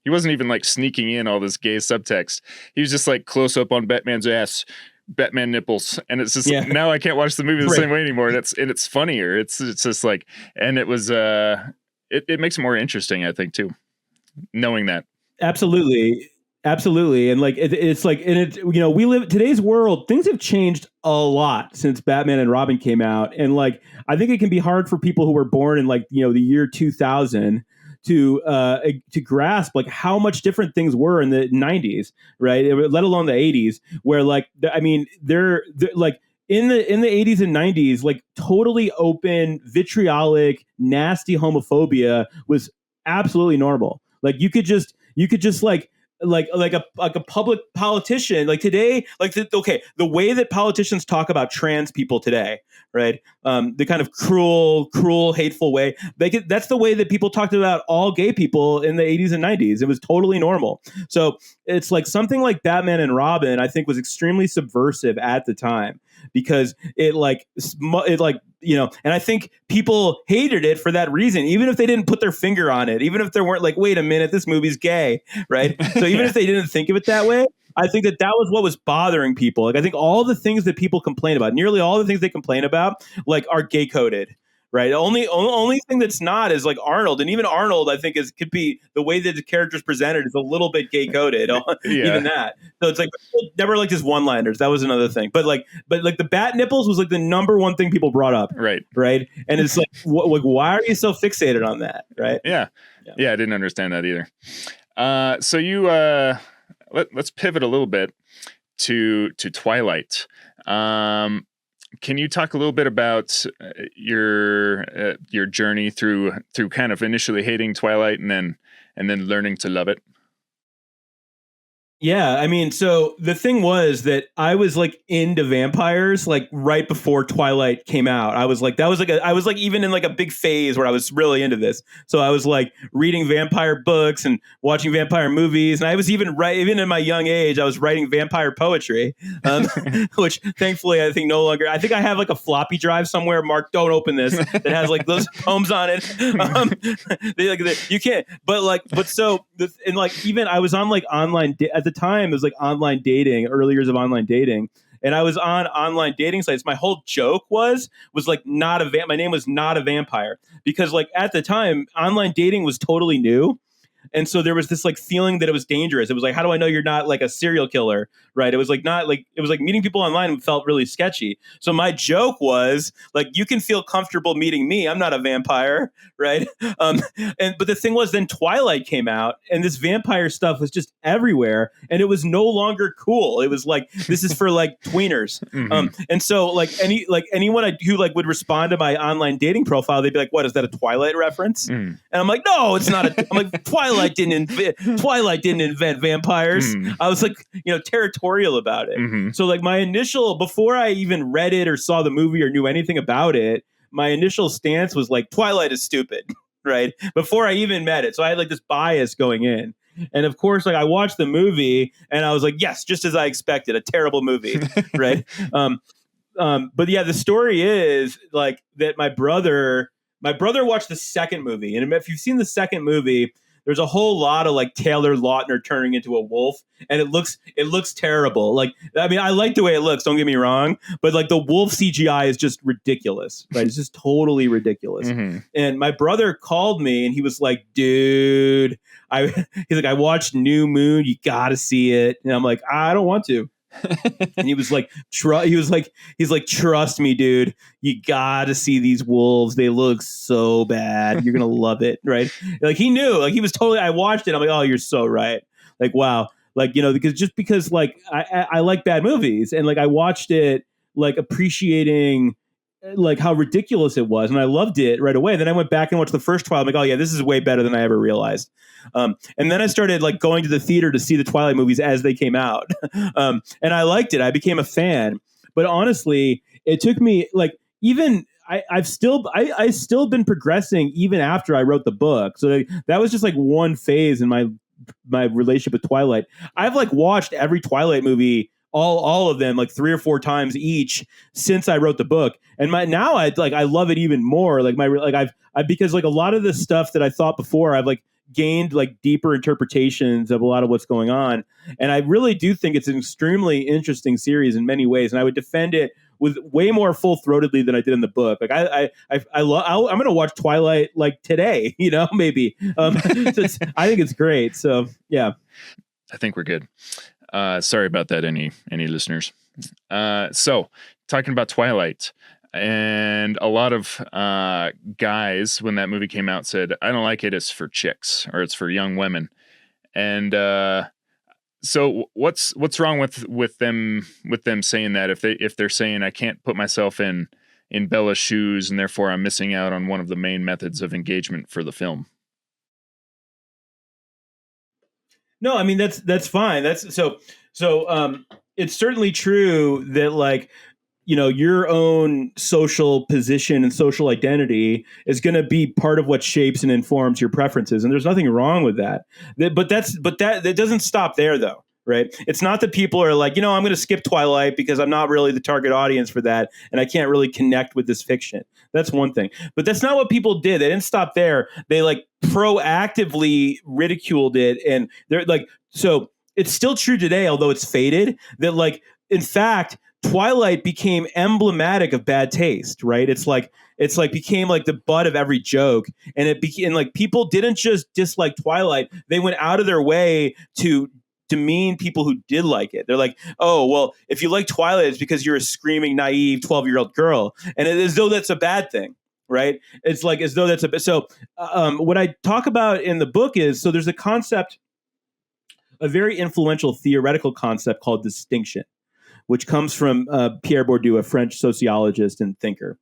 he wasn't even like sneaking in all this gay subtext. He was just like close up on Batman's ass. Batman nipples, and it's just now I can't watch the movie the same way anymore. And it's funnier. It's just like, and it was it makes it more interesting, I think, too, knowing that. Absolutely. And like it's like, and it we live today's world, things have changed a lot since Batman and Robin came out, and like I think it can be hard for people who were born in like the year 2000 to grasp like how much different things were in the 90s, right? Let alone the 80s, where like I mean they're like in the 80s and 90s, like totally open vitriolic nasty homophobia was absolutely normal. Like you could just like a public politician like today, like the way that politicians talk about trans people today, right? The kind of cruel hateful way that's the way that people talked about all gay people in the 80s and 90s. It was totally normal. So it's like something like Batman and Robin I think was extremely subversive at the time, because it and I think people hated it for that reason, even if they didn't put their finger on it, even if they weren't like, wait a minute, this movie's gay, right? So even if they didn't think of it that way, I think that was what was bothering people. Like I think all the things that people complain about, nearly all the things they complain about, like are gay coded. Right. Only thing that's not is like Arnold, and even Arnold, I think, could be the way that the character's presented is a little bit gay coded. Even that. So it's like never liked his one-liners. That was another thing. But the bat nipples was like the number one thing people brought up. Right. Right. And it's like, why are you so fixated on that? Right. Yeah. I didn't understand that either. So you let's pivot a little bit to Twilight. Can you talk a little bit about your journey through kind of initially hating Twilight and then learning to love it? Yeah, I mean, so the thing was that I was like into vampires like right before Twilight came out. I was like, I was like even in like a big phase where I was really into this. So I was like reading vampire books and watching vampire movies, and I was even in my young age, I was writing vampire poetry, which thankfully I think no longer. I think I have like a floppy drive somewhere. Mark, don't open this. That has like those poems on it. You can't. And like even I was on like at the time it was like online dating, early years of online dating, and I was on online dating sites. My whole joke was like not a my name was not a vampire, because like at the time online dating was totally new. And so there was this like feeling that it was dangerous. It was like, how do I know you're not like a serial killer? Right. It was like meeting people online felt really sketchy. So my joke was like, you can feel comfortable meeting me. I'm not a vampire. Right. But the thing was, then Twilight came out and this vampire stuff was just everywhere. And it was no longer cool. It was like, this is for like tweeners. And so like anyone who like would respond to my online dating profile, they'd be like, what, is that a Twilight reference? And I'm like, no, it's not. I'm like, Twilight didn't invent vampires. I was like, territorial about it. So like my initial, before I even read it or saw the movie or knew anything about it, my initial stance was like, Twilight is stupid, right? Before I even met it. So I had like this bias going in. And of course, like I watched the movie and I was like, yes, just as I expected, a terrible movie, right? But yeah, the story is like that my brother watched the second movie. And if you've seen the second movie, there's a whole lot of like Taylor Lautner turning into a wolf, and it looks terrible. Like, I mean, I like the way it looks, don't get me wrong, but like the wolf CGI is just ridiculous, right? It's just totally ridiculous. And my brother called me and he was like, dude, he's like, I watched New Moon, you gotta see it. And I'm like, I don't want to. And he was like, trust me, dude, you gotta see these wolves. They look so bad. You're gonna love it, right? Like he knew, like he was totally. I watched it. I'm like, oh, you're so right. Like, wow, like because like I like bad movies, and like I watched it like appreciating like how ridiculous it was, and I loved it right away. Then I went back and watched the first Twilight. I'm like, oh yeah, this is way better than I ever realized. And then I started like going to the theater to see the Twilight movies as they came out, and I liked it. I became a fan. But honestly, it took me like even I've still been progressing even after I wrote the book. So like, that was just like one phase in my relationship with Twilight. I've like watched every Twilight movie, all of them, like 3 or 4 times each since I wrote the book. And now I love it even more. Like I've because like a lot of the stuff that I thought before, I've like gained like deeper interpretations of a lot of what's going on. And I really do think it's an extremely interesting series in many ways. And I would defend it with way more full-throatedly than I did in the book. Like I'm going to watch Twilight like today, maybe. I think it's great. So yeah, I think we're good. Sorry about that, any listeners. So talking about Twilight, and a lot of guys when that movie came out said, I don't like it, it's for chicks or it's for young women. And so what's wrong with them saying that, if they're saying I can't put myself in Bella's shoes and therefore I'm missing out on one of the main methods of engagement for the film? No, I mean that's fine. That's so it's certainly true that like your own social position and social identity is going to be part of what shapes and informs your preferences, and there's nothing wrong with that. But that doesn't stop there though. Right. It's not that people are like, I'm going to skip Twilight because I'm not really the target audience for that. And I can't really connect with this fiction. That's one thing. But that's not what people did. They didn't stop there. They like proactively ridiculed it. And they're like, so it's still true today, although it's faded, that like, in fact, Twilight became emblematic of bad taste, right? It's like became like the butt of every joke. And it became like people didn't just dislike Twilight. They went out of their way to demean people who did like it. They're like, oh, well, if you like Twilight, it's because you're a screaming, naive 12-year-old girl. And it is as though that's a bad thing, right? It's like as though that's so what I talk about in the book is, so there's a concept, a very influential theoretical concept called distinction, which comes from Pierre Bourdieu, a French sociologist and thinker.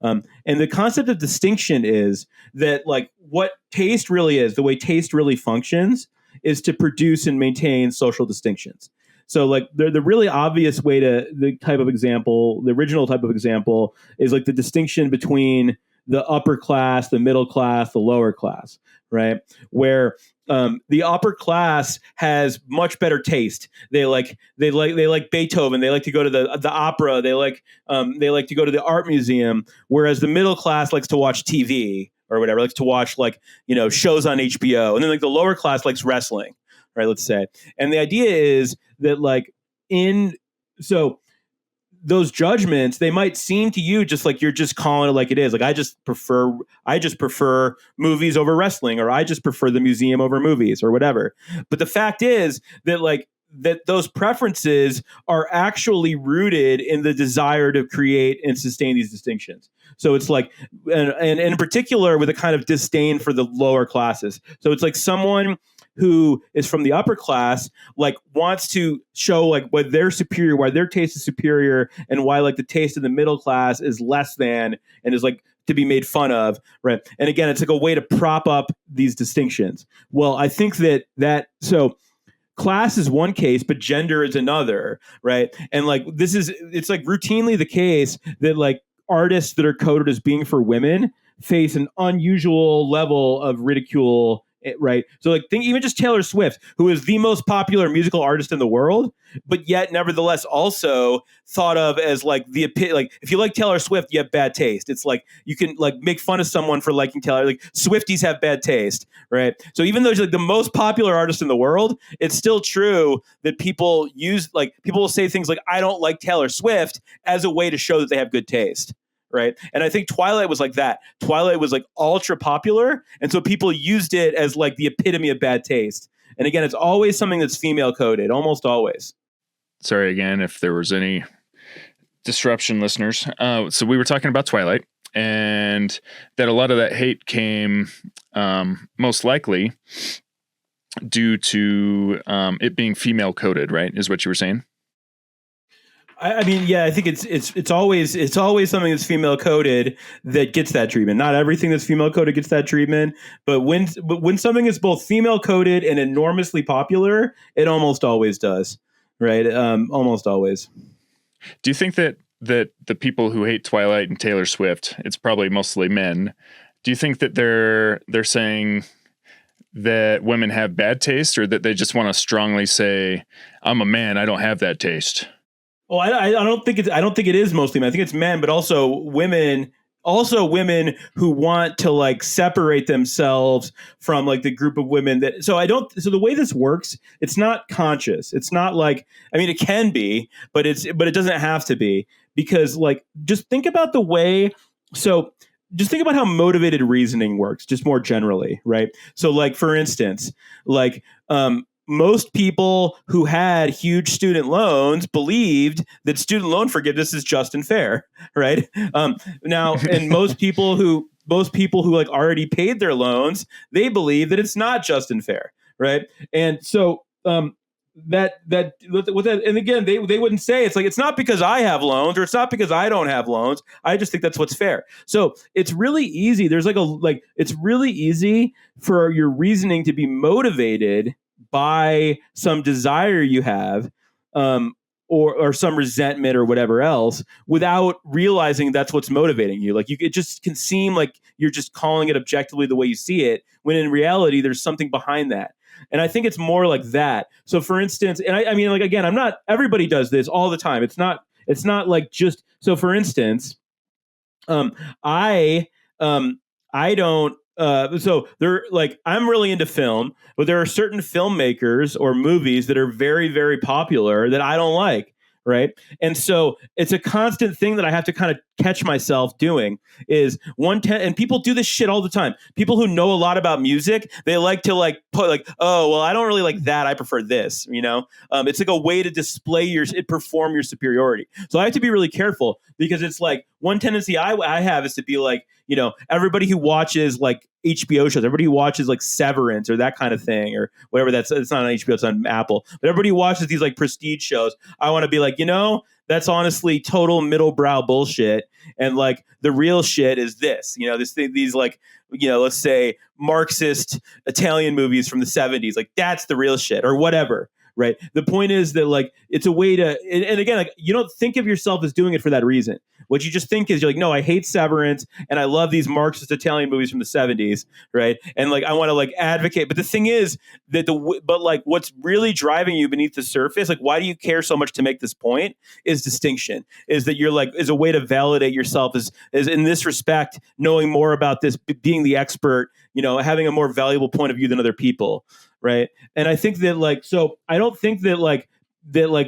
And the concept of distinction is that like what taste really is, the way taste really functions is to produce and maintain social distinctions. So like the really obvious way to the type of example, the original type of example is like the distinction between the upper class, the middle class, the lower class, right? Where the upper class has much better taste. They like Beethoven. They like to go to the opera. They like to go to the art museum. Whereas the middle class likes to watch TV or whatever, likes to watch shows on HBO. And then like the lower class likes wrestling, right? Let's say. And the idea is that those judgments, they might seem to you just like you're just calling it like it is. Like I just prefer movies over wrestling, or I just prefer the museum over movies, or whatever. But the fact is that those preferences are actually rooted in the desire to create and sustain these distinctions. So it's like, and in particular with a kind of disdain for the lower classes. So it's like someone who is from the upper class, like wants to show like why they're superior, why their taste is superior, and why like the taste of the middle class is less than and is like to be made fun of, right? And again, it's like a way to prop up these distinctions. Well, I think so class is one case, but gender is another, right? And like it's like routinely the case that like artists that are coded as being for women face an unusual level of ridicule, right? So like think even just Taylor Swift, who is the most popular musical artist in the world, but yet nevertheless also thought of as like like if you like Taylor Swift, you have bad taste. It's like you can like make fun of someone for liking Taylor. Like Swifties have bad taste, right? So even though she's like the most popular artist in the world, it's still true that people will say things like I don't like Taylor Swift as a way to show that they have good taste. Right. And I think Twilight was like that. Twilight was like ultra popular. And so people used it as like the epitome of bad taste. And again, it's always something that's female coded, almost always. Sorry again if there was any disruption, listeners. So we were talking about Twilight, and that a lot of that hate came most likely due to it being female coded, right? Is what you were saying? I mean, yeah, I think it's always something that's female coded that gets that treatment. Not everything that's female coded gets that treatment, but when something is both female coded and enormously popular, it almost always does, right? Almost always. Do you think that the people who hate Twilight and Taylor Swift, it's probably mostly men, do you think that they're saying that women have bad taste, or that they just want to strongly say, I'm a man, I don't have that taste? Well, I don't think it is mostly men. I think it's men, but also women who want to like separate themselves from like the group of women so the way this works, it's not conscious. It's not like, I mean, it can be, but it doesn't have to be, because like just think about how motivated reasoning works, just more generally, right? So like, for instance, like, most people who had huge student loans believed that student loan forgiveness is just and fair, right? Now, and most people who like already paid their loans, they believe that it's not just and fair, right? And so and again, they wouldn't say it's like it's not because I have loans or it's not because I don't have loans. I just think that's what's fair. So it's really easy. It's really easy for your reasoning to be motivated by some desire you have, or some resentment or whatever else, without realizing that's what's motivating you. Like it just can seem like you're just calling it objectively the way you see it, when in reality there's something behind that. And I think it's more like that. So for instance, and I mean, like, again, everybody does this all the time. It's not like just, so for instance, I don't, so they're like, I'm really into film, but there are certain filmmakers or movies that are very, very popular that I don't like. Right. And so it's a constant thing that I have to kind of catch myself doing is and people do this shit all the time. People who know a lot about music, they like to like put like, oh, well, I don't really like that. I prefer this, it's like a way to perform your superiority. So I have to be really careful, because it's like one tendency I have is to be like, everybody who watches like HBO shows, everybody who watches like Severance or that kind of thing or whatever, it's not on HBO, it's on Apple, but everybody who watches these like prestige shows, I want to be like, that's honestly total middle brow bullshit. And like the real shit is this, these like, let's say Marxist Italian movies from the 70s, like that's the real shit or whatever. Right. The point is that like it's a way to, and again, like you don't think of yourself as doing it for that reason. What you just think is you're like, no, I hate Severance and I love these Marxist Italian movies from the 70s. Right. And like I want to like advocate. But the thing is that but like what's really driving you beneath the surface, like why do you care so much to make this point is distinction, is that you're like, is a way to validate yourself as in this respect, knowing more about this, being the expert, having a more valuable point of view than other people. Right. And I think that like, so I don't think that like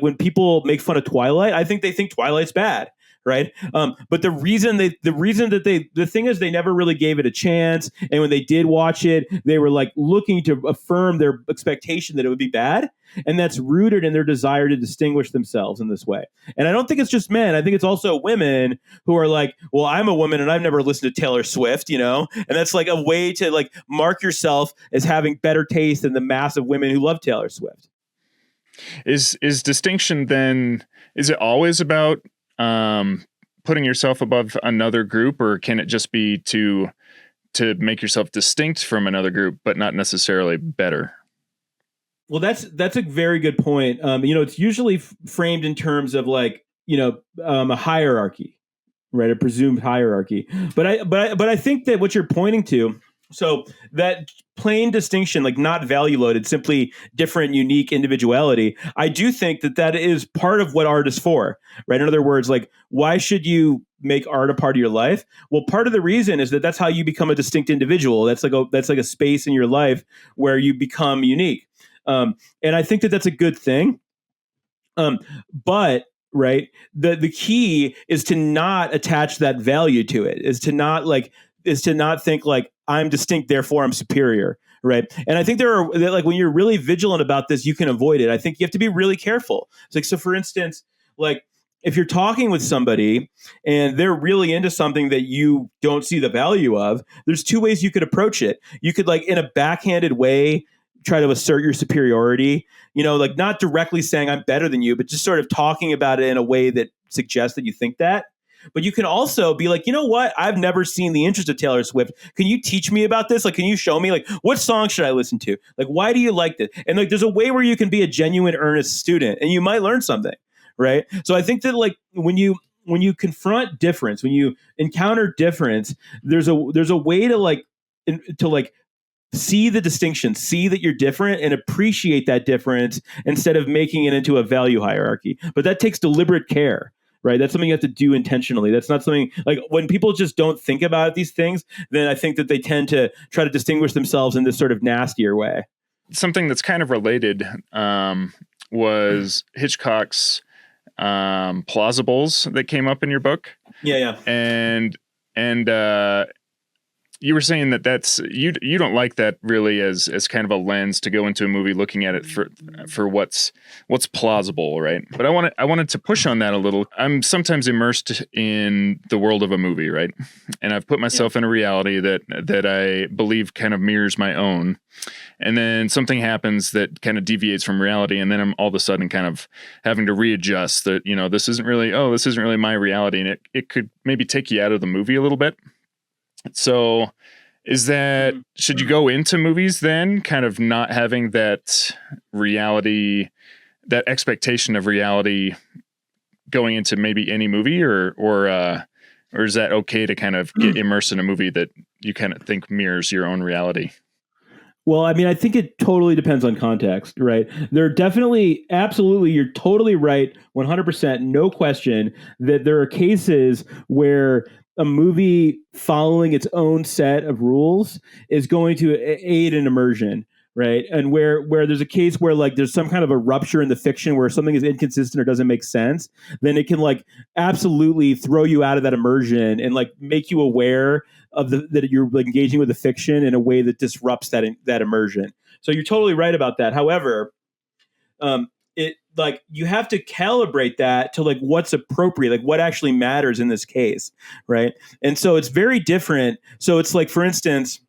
when people make fun of Twilight, I think they think Twilight's bad. Right. But the thing is they never really gave it a chance. And when they did watch it, they were like looking to affirm their expectation that it would be bad. And that's rooted in their desire to distinguish themselves in this way. And I don't think it's just men. I think it's also women who are like, well, I'm a woman and I've never listened to Taylor Swift, And that's like a way to like mark yourself as having better taste than the mass of women who love Taylor Swift. Is distinction then, is it always about putting yourself above another group, or can it just be to make yourself distinct from another group, but not necessarily better? Well, that's a very good point. It's usually framed in terms of like, a hierarchy, right? A presumed hierarchy. But I think that what you're pointing to, so that plain distinction, like not value loaded, simply different, unique individuality, I do think that is part of what art is for, right? In other words, like, why should you make art a part of your life? Well, part of the reason is that that's how you become a distinct individual. That's like a space in your life where you become unique. And I think that that's a good thing. But right, the key is to not attach that value to it, is to not think like I'm distinct, therefore I'm superior. Right. And I think like when you're really vigilant about this, you can avoid it. I think you have to be really careful. It's like, so for instance, like if you're talking with somebody and they're really into something that you don't see the value of, there's two ways you could approach it. You could like in a backhanded way, try to assert your superiority, like not directly saying I'm better than you, but just sort of talking about it in a way that suggests that you think that. But you can also be like, you know what? I've never seen the interest of Taylor Swift. Can you teach me about this? Like, can you show me like what song should I listen to? Like, why do you like this? And like, there's a way where you can be a genuine, earnest student and you might learn something. Right. So I think that like when you confront difference, when you encounter difference, there's a way to like see the distinction, see that you're different and appreciate that difference instead of making it into a value hierarchy. But that takes deliberate care. Right. That's something you have to do intentionally. That's not something like when people just don't think about these things, then I think that they tend to try to distinguish themselves in this sort of nastier way. Something that's kind of related was Hitchcock's plausibles that came up in your book. Yeah. And you were saying that's you don't like that really as kind of a lens to go into a movie looking at it for what's plausible, right? But I wanted to push on that a little. I'm sometimes immersed in the world of a movie, right? And I've put myself in a reality that I believe kind of mirrors my own. And then something happens that kind of deviates from reality, and then I'm all of a sudden kind of having to readjust that, this isn't really my reality, and it could maybe take you out of the movie a little bit. So should you go into movies then kind of not having that reality, that expectation of reality going into maybe any movie, or is that okay to kind of get immersed in a movie that you kind of think mirrors your own reality? Well, I mean, I think it totally depends on context, right? There are definitely, absolutely, you're totally right, 100%, no question, that there are cases where a movie following its own set of rules is going to aid in immersion, right? And where there's a case where like there's some kind of a rupture in the fiction where something is inconsistent or doesn't make sense, then it can like absolutely throw you out of that immersion and like make you aware of that you're like engaging with the fiction in a way that disrupts that immersion. So you're totally right about that. However, it like you have to calibrate that to like what's appropriate, like what actually matters in this case, right? And so it's very different. So it's like, for instance,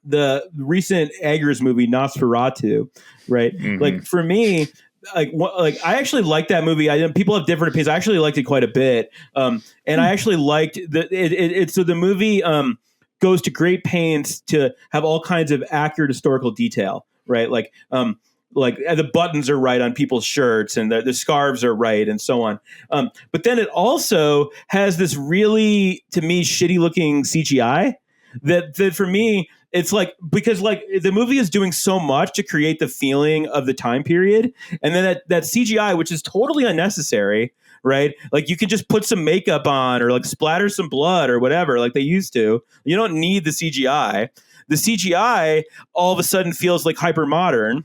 the recent Eggers movie Nosferatu, right? Mm-hmm. Like for me, like I actually liked that movie. People have different opinions. I actually liked it quite a bit, and I actually liked so the movie goes to great pains to have all kinds of accurate historical detail, right? Like the buttons are right on people's shirts and the scarves are right and so on. But then it also has this really, to me, shitty looking CGI that for me, it's like, because like the movie is doing so much to create the feeling of the time period. And then that CGI, which is totally unnecessary, right? Like you can just put some makeup on or like splatter some blood or whatever, like they used to. You don't need the CGI. The CGI all of a sudden feels like hyper modern,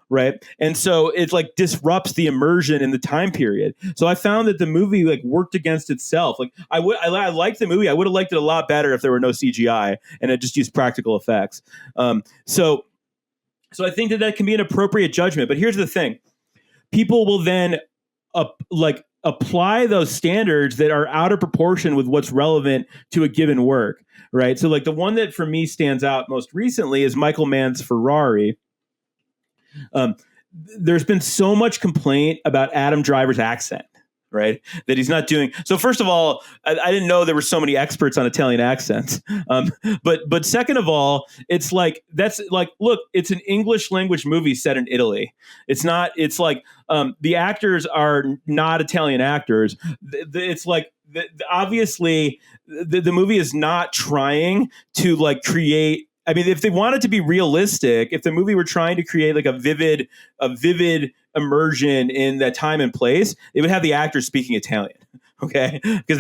right? And so it like disrupts the immersion in the time period. So I found that the movie like worked against itself. Like I liked the movie. I would have liked it a lot better if there were no CGI and it just used practical effects. So I think that can be an appropriate judgment. But here's the thing: people will then apply those standards that are out of proportion with what's relevant to a given work, right? So like the one that for me stands out most recently is Michael Mann's Ferrari. There's been so much complaint about Adam Driver's accent, right? That he's not doing. So first of all, I didn't know there were so many experts on Italian accents. But second of all, it's like, that's like, look, it's an English language movie set in Italy. It's not, it's like, the actors are not Italian actors. It's like, obviously the movie is not trying to like create, I mean, if they wanted to be realistic, if the movie were trying to create like a vivid immersion in that time and place, they would have the actors speaking Italian, okay? Because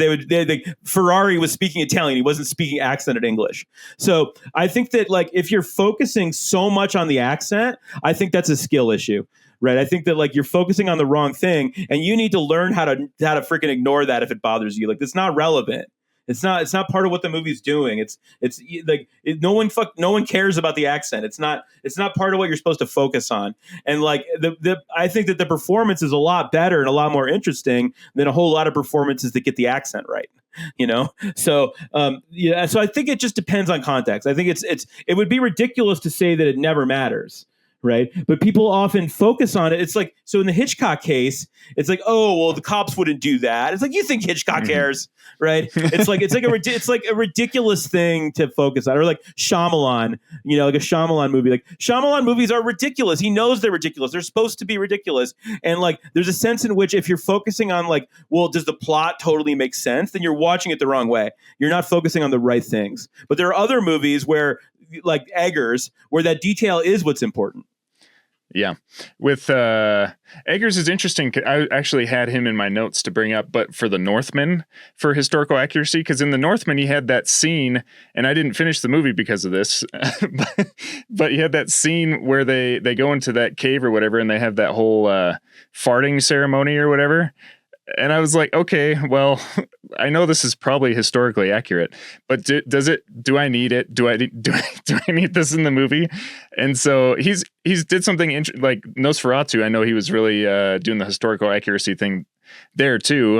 Ferrari was speaking Italian; he wasn't speaking accented English. So I think that like if you're focusing so much on the accent, I think that's a skill issue. Right. I think that like you're focusing on the wrong thing and you need to learn how to freaking ignore that if it bothers you. Like it's not relevant. It's not part of what the movie's doing. It's like no one cares about the accent. It's not part of what you're supposed to focus on. And like I think that the performance is a lot better and a lot more interesting than a whole lot of performances that get the accent right. You know, so yeah. So I think it just depends on context. I think it would be ridiculous to say that it never matters. Right. But people often focus on it. It's like, so in the Hitchcock case, it's like, oh, well, the cops wouldn't do that. It's like, you think Hitchcock cares, right? It's like a ridiculous thing to focus on. Or like Shyamalan, you know, like a Shyamalan movie. Like Shyamalan movies are ridiculous. He knows they're ridiculous. They're supposed to be ridiculous. And like, there's a sense in which if you're focusing on like, well, does the plot totally make sense? Then you're watching it the wrong way. You're not focusing on the right things. But there are other movies where, like Eggers, where that detail is what's important. Yeah. With Eggers is interesting. I actually had him in my notes to bring up, but for The Northman, for historical accuracy, because in The Northman, he had that scene, and I didn't finish the movie because of this, but he had that scene where they go into that cave or whatever, and they have that whole farting ceremony or whatever. And I was like, okay, well, I know this is probably historically accurate, but do I need it? Do I need this in the movie? And so he's did something like Nosferatu. I know he was really doing the historical accuracy thing there too.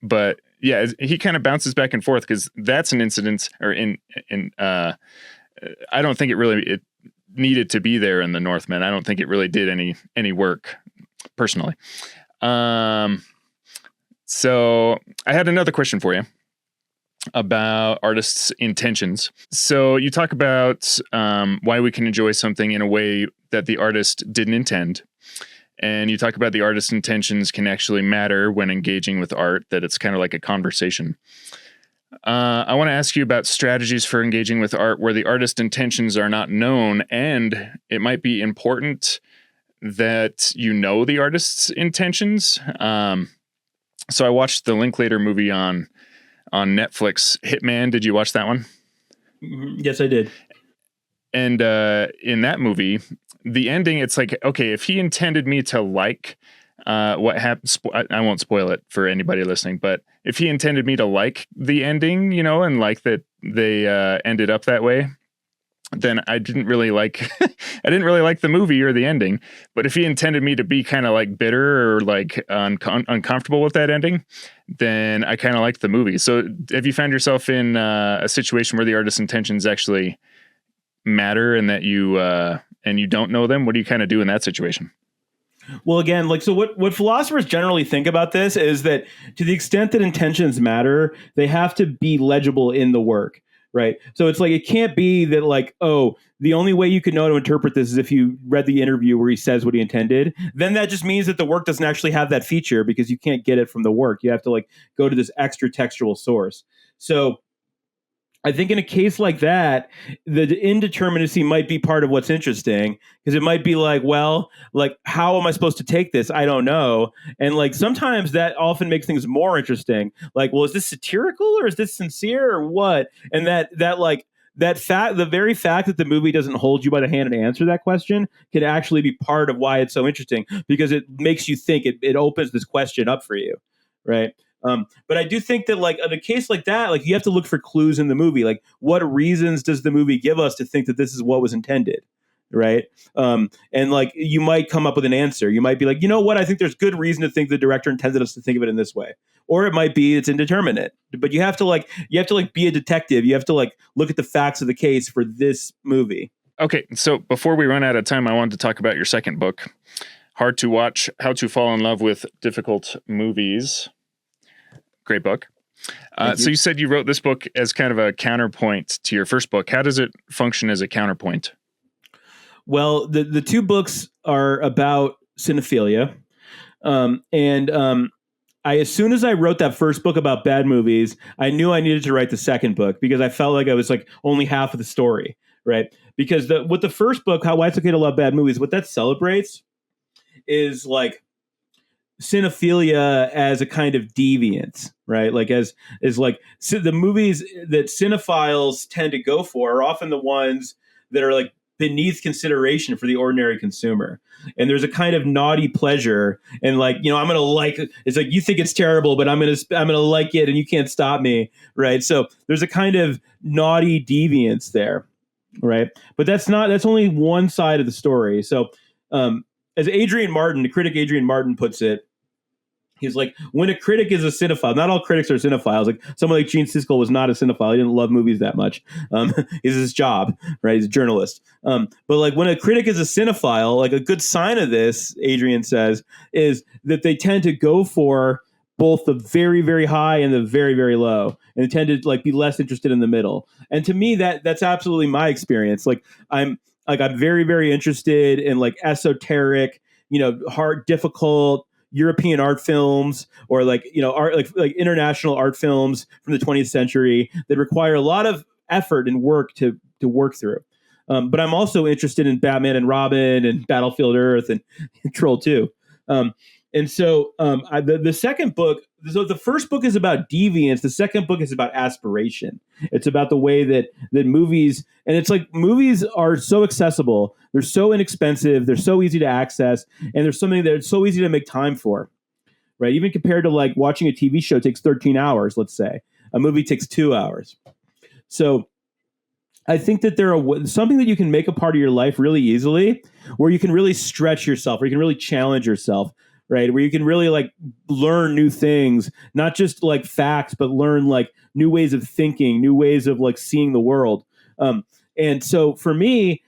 But yeah, he kind of bounces back and forth because that's an incident I don't think it needed to be there in The Northman. I don't think it really did any work personally. So I had another question for you about artists' intentions. So you talk about why we can enjoy something in a way that the artist didn't intend. And you talk about the artist's intentions can actually matter when engaging with art, that it's kind of like a conversation. I want to ask you about strategies for engaging with art where the artist's intentions are not known, and it might be important that you know the artist's intentions. So I watched the Linklater movie on Netflix, Hitman. Did you watch that one? Yes, I did. And in that movie, the ending, it's like, okay, if he intended me to like what happened, I won't spoil it for anybody listening, but if he intended me to like the ending, you know, and like that they ended up that way, then I didn't really like I didn't really like the movie or the ending. But if he intended me to be kind of like bitter or like uncomfortable with that ending, then I kind of liked the movie. So have you found yourself in a situation where the artist's intentions actually matter and you don't know them? What do you kind of do in that situation? Well, again, like, so what philosophers generally think about this is that to the extent that intentions matter, they have to be legible in the work, right? So it's like, it can't be that, like, oh, the only way you can know how to interpret this is if you read the interview where he says what he intended. Then that just means that the work doesn't actually have that feature because you can't get it from the work. You have to like go to this extra textual source. So I think in a case like that, the indeterminacy might be part of what's interesting because it might be like, well, like, how am I supposed to take this? I don't know. And like, sometimes that often makes things more interesting. Like, well, is this satirical or is this sincere or what? And that fact, the very fact that the movie doesn't hold you by the hand and answer that question can actually be part of why it's so interesting because it makes you think, it opens this question up for you. Right. But I do think that, like, in a case like that, like, you have to look for clues in the movie. Like, what reasons does the movie give us to think that this is what was intended, right? And like, you might come up with an answer. You might be like, you know what? I think there's good reason to think the director intended us to think of it in this way, or it might be it's indeterminate. But you have to be a detective. You have to like look at the facts of the case for this movie. Okay, so before we run out of time, I wanted to talk about your second book, Hard to Watch: How to Fall in Love with Difficult Movies. Great book. So you said you wrote this book as kind of a counterpoint to your first book. How does it function as a counterpoint? Well, the two books are about cinephilia. As soon as I wrote that first book about bad movies, I knew I needed to write the second book because I felt like I was like only half of the story, right? Because with the first book, Why It's Okay to Love Bad Movies, what that celebrates is like cinephilia as a kind of deviance, right? Like the movies that cinephiles tend to go for are often the ones that are like beneath consideration for the ordinary consumer. And there's a kind of naughty pleasure and like, I'm going to like, it's like, you think it's terrible, but I'm going to like it and you can't stop me. Right. So there's a kind of naughty deviance there. Right. But that's only one side of the story. So, as the critic Adrian Martin puts it, he's like, when a critic is a cinephile, not all critics are cinephiles. Like someone like Gene Siskel was not a cinephile. He didn't love movies that much. It's his job, right? He's a journalist. But like when a critic is a cinephile, like a good sign of this, Adrian says, is that they tend to go for both the very, very high and the very, very low, and they tend to like be less interested in the middle. And to me, that's absolutely my experience. I'm very, very interested in like esoteric, hard, difficult European art films or like, art, like international art films from the 20th century that require a lot of effort and work to work through. But I'm also interested in Batman and Robin and Battlefield Earth and Troll 2. The second book, so the first book is about deviance. The second book is about aspiration. It's about the way that movies, and it's like movies are so accessible. They're so inexpensive. They're so easy to access. And there's something that's so easy to make time for, right? Even compared to like watching a TV show takes 13 hours, let's say. A movie takes 2 hours. So I think that there are something that you can make a part of your life really easily, where you can really stretch yourself, where you can really challenge yourself, right? Where you can really like learn new things, not just like facts, but learn like new ways of thinking, new ways of like seeing the world. And so for me,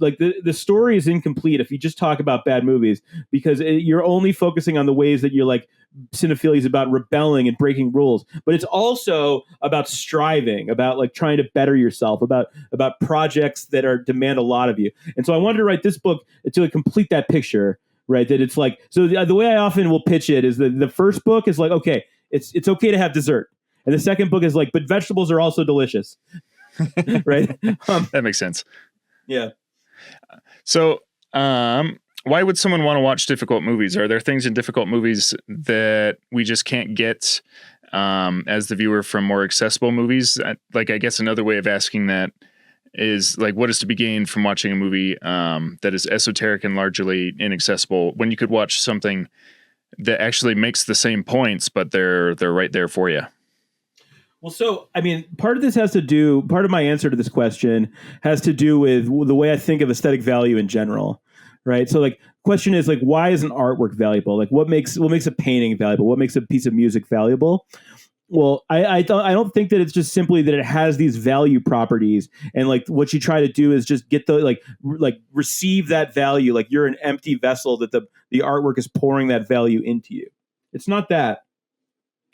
like the story is incomplete if you just talk about bad movies, because you're only focusing on the ways that you're like cinephilia is about rebelling and breaking rules, but it's also about striving, about like trying to better yourself, about projects that demand a lot of you. And so I wanted to write this book to like, complete that picture, right? That it's like, so the way I often will pitch it is that the first book is like, okay, it's okay to have dessert. And the second book is like, but vegetables are also delicious. Right. That makes sense. Yeah. So, why would someone want to watch difficult movies? Are there things in difficult movies that we just can't get as the viewer from more accessible movies? Like, I guess another way of asking that is like, what is to be gained from watching a movie that is esoteric and largely inaccessible when you could watch something that actually makes the same points, but they're right there for you? Well, so I mean, part of my answer to this question has to do with the way I think of aesthetic value in general, right? So, like, question is like, why is an artwork valuable? Like, what makes a painting valuable? What makes a piece of music valuable? Well, I don't think that it's just simply that it has these value properties, and like what you try to do is just get the receive that value, like you're an empty vessel that the artwork is pouring that value into you. It's not that.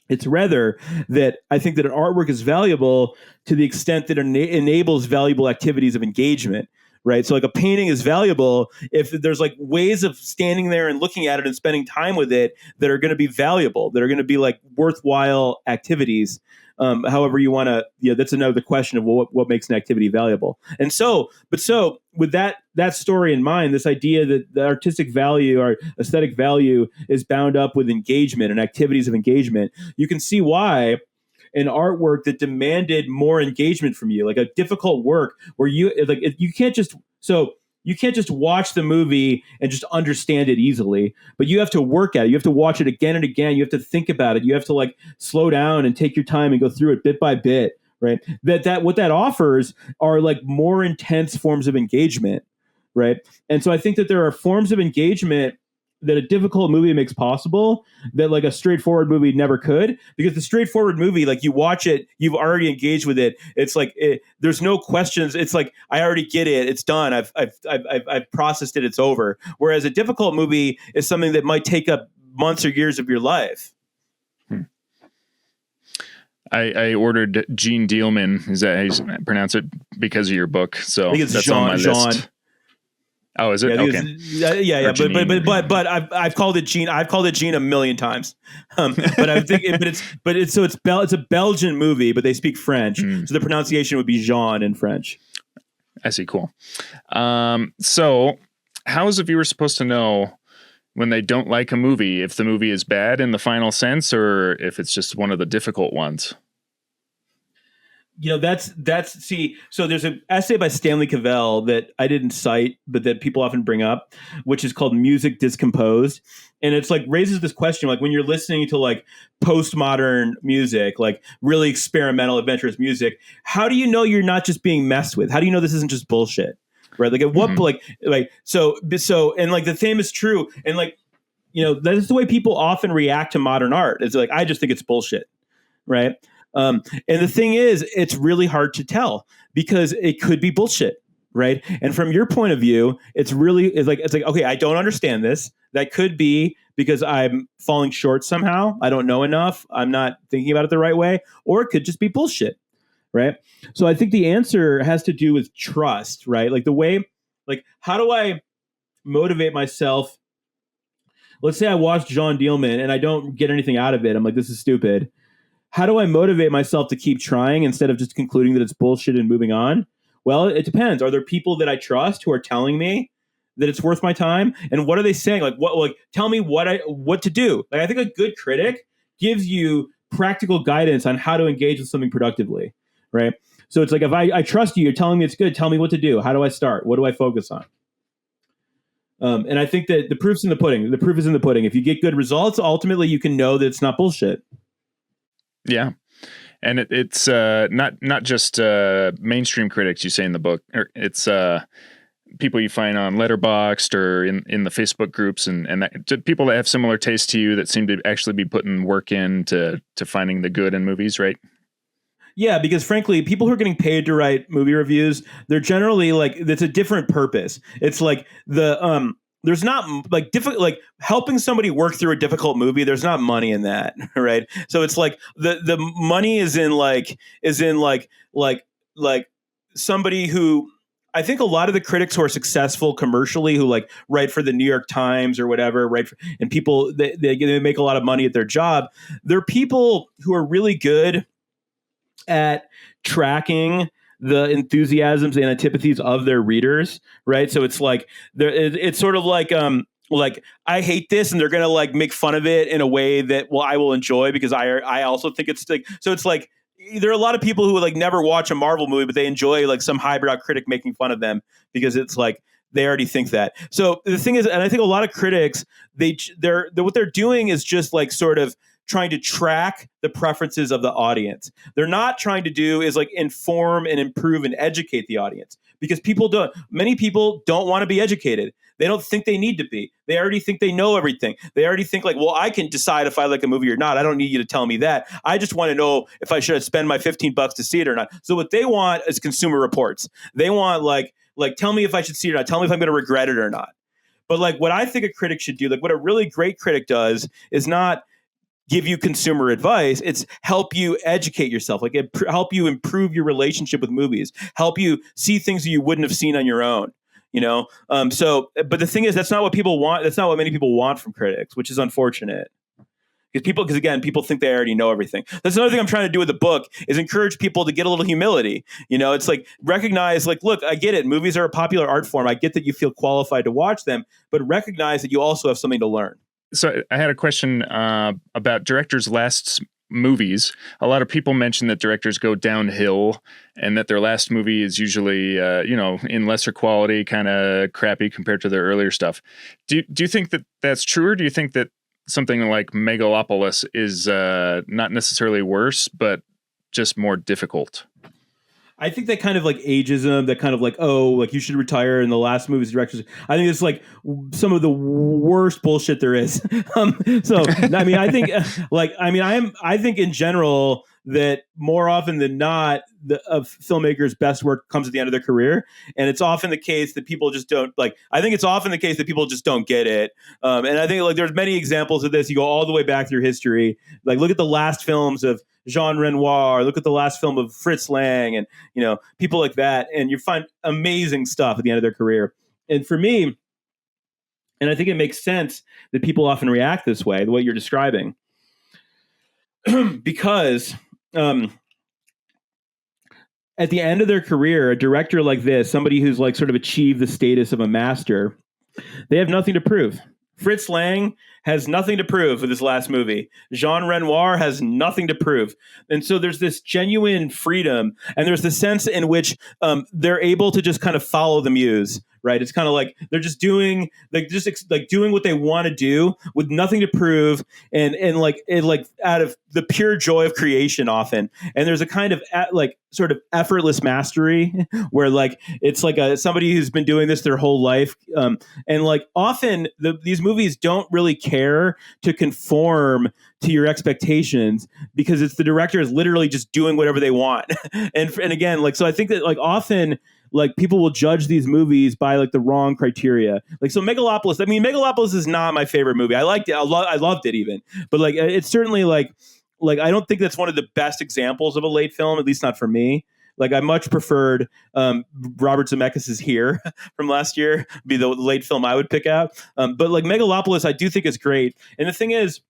It's rather that I think that an artwork is valuable to the extent that it enables valuable activities of engagement, right? So, like, a painting is valuable if there's like ways of standing there and looking at it and spending time with it that are going to be valuable, that are going to be like worthwhile activities. However, you want to, that's another question of what makes an activity valuable. And so with that story in mind, this idea that the artistic value or aesthetic value is bound up with engagement and activities of engagement, you can see why an artwork that demanded more engagement from you, like a difficult work where you can't just watch the movie and just understand it easily, but you have to work at it. You have to watch it again and again. You have to think about it. You have to like slow down and take your time and go through it bit by bit, right? That what that offers are like more intense forms of engagement, right? And so I think that there are forms of engagement that a difficult movie makes possible that like a straightforward movie never could, because the straightforward movie, like, you watch it, you've already engaged with it. It's like there's no questions. It's like, I already get it. It's done. I've processed it. It's over. Whereas a difficult movie is something that might take up months or years of your life. I ordered Gene Dealman. Is that how you pronounce it? Because of your book. So I think it's that's Jean, on my list. Jean. Oh, is it? Yeah, Okay. Yeah. But I've called it Gene. I've called it Gene a million times. But I think, it's a Belgian movie, but they speak French, so the pronunciation would be Jean in French. I see. Cool. So how is a viewer supposed to know when they don't like a movie, if the movie is bad in the final sense, or if it's just one of the difficult ones? So there's an essay by Stanley Cavell that I didn't cite, but that people often bring up, which is called Music Discomposed. And it's like raises this question, like, when you're listening to like postmodern music, like really experimental, adventurous music, how do you know you're not just being messed with? How do you know this isn't just bullshit? Right? Like, at what so and like the same is true. And like, that's the way people often react to modern art. It's like, I just think it's bullshit. Right. And the thing is, it's really hard to tell because it could be bullshit, right? And from your point of view, it's like, okay, I don't understand this. That could be because I'm falling short somehow. I don't know enough. I'm not thinking about it the right way, or it could just be bullshit, right? So I think the answer has to do with trust, right? Like the way, like, how do I motivate myself? Let's say I watch John Dealman and I don't get anything out of it. I'm like, this is stupid. How do I motivate myself to keep trying instead of just concluding that it's bullshit and moving on? Well, it depends. Are there people that I trust who are telling me that it's worth my time? And what are they saying? Tell me what to do. Like, I think a good critic gives you practical guidance on how to engage with something productively, right? So it's like, if I trust you, you're telling me it's good. Tell me what to do. How do I start? What do I focus on? And I think that the proof's in the pudding. The proof is in the pudding. If you get good results, ultimately you can know that it's not bullshit. Yeah. And it's not just mainstream critics, you say in the book. It's people you find on Letterboxd or in the Facebook groups, and people that have similar taste to you that seem to actually be putting work into finding the good in movies, right? Yeah, because frankly, people who are getting paid to write movie reviews, they're generally like, it's a different purpose. It's like there's not like helping somebody work through a difficult movie. There's not money in that, right? So it's like the money is in somebody who, I think a lot of the critics who are successful commercially, who like write for the New York Times or whatever, and people they make a lot of money at their job. They're people who are really good at tracking the enthusiasms and antipathies of their readers, right? So it's like it's sort of like I hate this, and they're gonna like make fun of it in a way that I will enjoy, because I also think it's like, so it's like there are a lot of people who like never watch a Marvel movie, but they enjoy like some highbrow critic making fun of them because it's like they already think that. So the thing is, and I think a lot of critics, what they're doing is just like sort of trying to track the preferences of the audience. They're not trying to do is like inform and improve and educate the audience, because many people don't want to be educated. They don't think they need to be. They already think they know everything. They already think like, well, I can decide if I like a movie or not. I don't need you to tell me that. I just want to know if I should spend my $15 to see it or not. So what they want is consumer reports. They want like tell me if I should see it or not. Tell me if I'm going to regret it or not. But like what I think a critic should do, like what a really great critic does, is not give you consumer advice. It's help you educate yourself, like help you improve your relationship with movies, help you see things that you wouldn't have seen on your own. But the thing is, that's not what people want. That's not what many people want from critics, which is unfortunate. Because again, people think they already know everything. That's another thing I'm trying to do with the book, is encourage people to get a little humility. It's like recognize, like, look, I get it. Movies are a popular art form. I get that you feel qualified to watch them, but recognize that you also have something to learn. So I had a question about directors' last movies. A lot of people mention that directors go downhill and that their last movie is usually, in lesser quality, kind of crappy compared to their earlier stuff. Do you think that that's true, or do you think that something like Megalopolis is not necessarily worse, but just more difficult? I think that kind of like ageism, that kind of like, oh, like you should retire in the last movie's directors. I think it's like some of the worst bullshit there is. I think in general that more often than not, a filmmaker's best work comes at the end of their career. And it's often the case that people just don't I think it's often the case that people just don't get it. And I think like there's many examples of this. You go all the way back through history. Like look at the last films of Jean Renoir, look at the last film of Fritz Lang, and people like that, and you find amazing stuff at the end of their career. And for me, and I think it makes sense that people often react this way, the way you're describing, because at the end of their career, a director like this, somebody who's like sort of achieved the status of a master, they have nothing to prove. Fritz Lang has nothing to prove with his last movie. Jean Renoir has nothing to prove. And so there's this genuine freedom, and there's the sense in which they're able to just kind of follow the muse, right? It's kind of like they're just doing doing what they want to do with nothing to prove, and out of the pure joy of creation often. And there's a kind of sort of effortless mastery where like it's like somebody who's been doing this their whole life, and like often these movies don't really care to conform to your expectations, because it's the director is literally just doing whatever they want. and again, like, so I think that like often like people will judge these movies by like the wrong criteria. Like, so Megalopolis is not my favorite movie. I liked it. I loved it even, but like, it's certainly like, I don't think that's one of the best examples of a late film, at least not for me. Like, I much preferred Robert Zemeckis' Here from last year be the late film I would pick out. But like Megalopolis, I do think is great. And the thing is,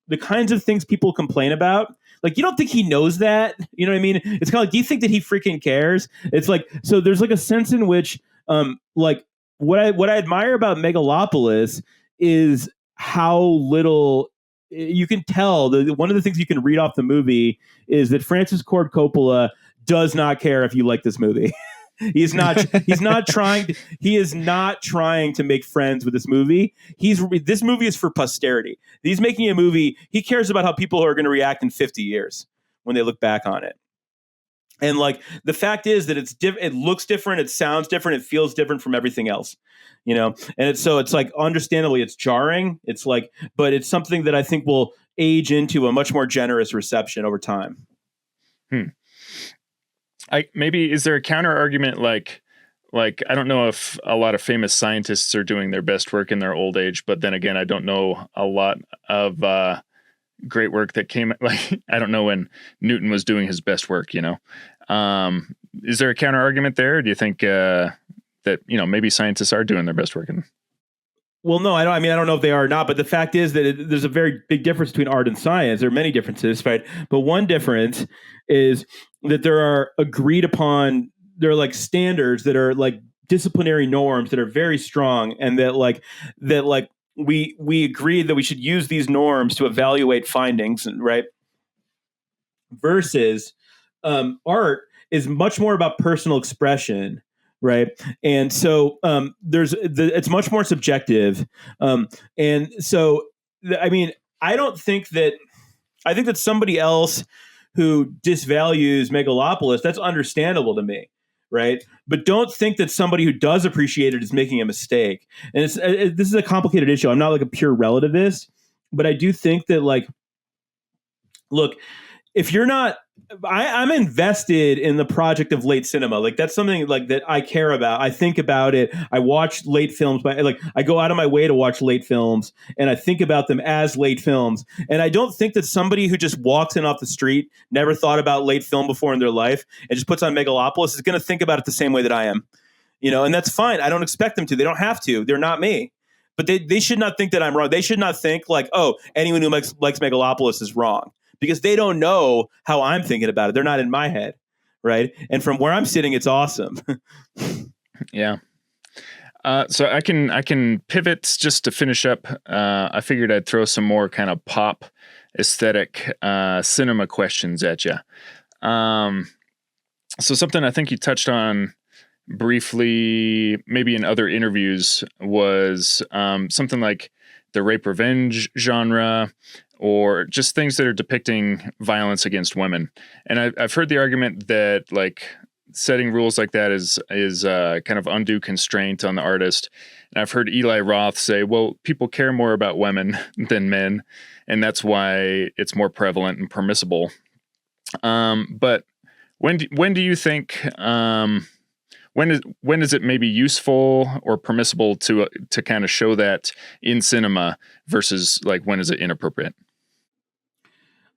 the kinds of things people complain about, like, you don't think he knows that. You know what I mean? It's kind of like, do you think that he freaking cares? It's like, so there's like a sense in which, like, what I admire about Megalopolis is how little you can tell. One of the things you can read off the movie is that Francis Ford Coppola does not care if you like this movie. He is not trying to make friends with this movie. This movie is for posterity. He's making a movie. He cares about how people are going to react in 50 years when they look back on it. And like, the fact is that it looks different, it sounds different, it feels different from everything else, and it's like, understandably it's jarring. It's like, but it's something that I think will age into a much more generous reception over time. Maybe is there a counter argument like I don't know if a lot of famous scientists are doing their best work in their old age, but then again, I don't know a lot of great work that came, like, I don't know when Newton was doing his best work, Is there a counter argument there? Do you think that, maybe scientists are doing their best work? Well, no, I don't know if they are or not, but the fact is that there's a very big difference between art and science. There are many differences, right? But one difference is that there are like standards that are like disciplinary norms that are very strong, and that we agreed that we should use these norms to evaluate findings, right? Versus art is much more about personal expression, right? And so it's much more subjective, and so I don't think that I think that somebody else who disvalues Megalopolis, that's understandable to me, right? But don't think that somebody who does appreciate it is making a mistake. And this is a complicated issue. I'm not like a pure relativist, but I do think that like, look, if you're not, I'm invested in the project of late cinema. Like that's something like that I care about. I think about it. I watch late films, but like I go out of my way to watch late films, and I think about them as late films. And I don't think that somebody who just walks in off the street, never thought about late film before in their life, and just puts on Megalopolis is going to think about it the same way that I am. And that's fine. I don't expect them to. They don't have to. They're not me. But they should not think that I'm wrong. They should not think like, oh, anyone who likes Megalopolis is wrong, because they don't know how I'm thinking about it. They're not in my head, right? And from where I'm sitting, it's awesome. Yeah. So I can pivot just to finish up. I figured I'd throw some more kind of pop aesthetic cinema questions at you. So something I think you touched on briefly, maybe in other interviews, was something like the rape revenge genre, or just things that are depicting violence against women. And I've heard the argument that like setting rules like that is kind of undue constraint on the artist. And I've heard Eli Roth say, well, people care more about women than men, and that's why it's more prevalent and permissible. But when do you think when is it maybe useful or permissible to kind of show that in cinema versus like when is it inappropriate?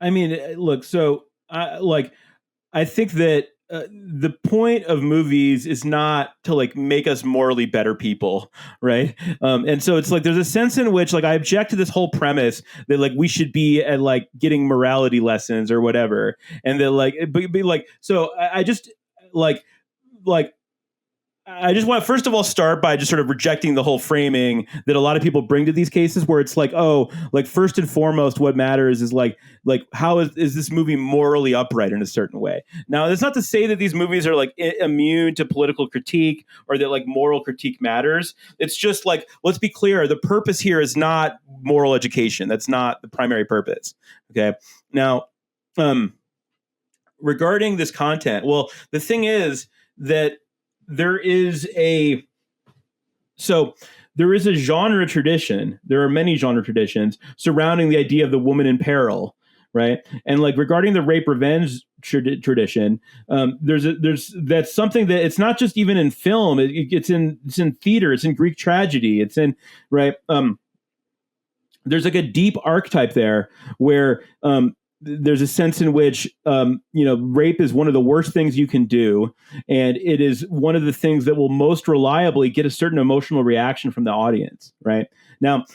I mean, look, so I think that the point of movies is not to like make us morally better people, right? And so it's like there's a sense in which like I object to this whole premise that like we should be at like getting morality lessons or whatever, and that like be like so I just like I just want to first of all start by just sort of rejecting the whole framing that a lot of people bring to these cases, where it's like, oh, like first and foremost, what matters is like how is this movie morally upright in a certain way? Now, that's not to say that these movies are like immune to political critique or that like moral critique matters. It's just like, let's be clear, the purpose here is not moral education. That's not the primary purpose. Okay. Now, regarding this content, well, the thing is that there is a genre tradition. There are many genre traditions surrounding the idea of the woman in peril, right? And like regarding the rape revenge tradition, there's that's something that it's not just even in film. It's in theater. It's in Greek tragedy. It's in right. There's like a deep archetype there where there's a sense in which rape is one of the worst things you can do, and it is one of the things that will most reliably get a certain emotional reaction from the audience. Right now,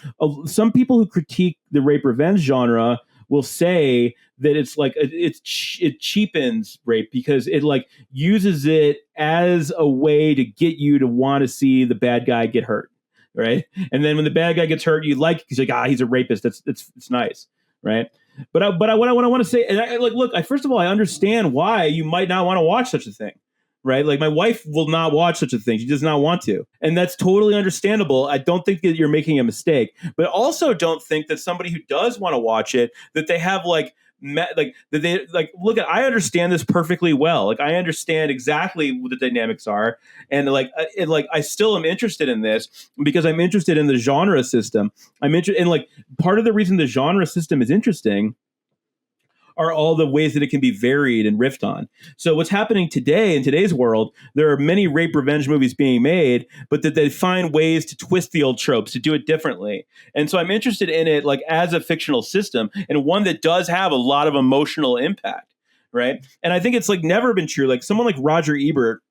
some people who critique the rape revenge genre will say that it's like it cheapens rape because it like uses it as a way to get you to want to see the bad guy get hurt. Right, and then when the bad guy gets hurt, you like because like he's a rapist. It's nice, right? But what I want to say, and look, first of all, I understand why you might not want to watch such a thing, right? Like my wife will not watch such a thing; she does not want to, and that's totally understandable. I don't think that you're making a mistake, but also don't think that somebody who does want to watch it that they have like that they like look at. I understand this perfectly well. Like I understand exactly what the dynamics are, and I still am interested in this because I'm interested in the genre system. I'm interested in like part of the reason the genre system is interesting are all the ways that it can be varied and riffed on. So what's happening today in today's world, there are many rape revenge movies being made, but that they find ways to twist the old tropes, to do it differently. And so I'm interested in it like as a fictional system and one that does have a lot of emotional impact, right? And I think it's like never been true. Like someone like Roger Ebert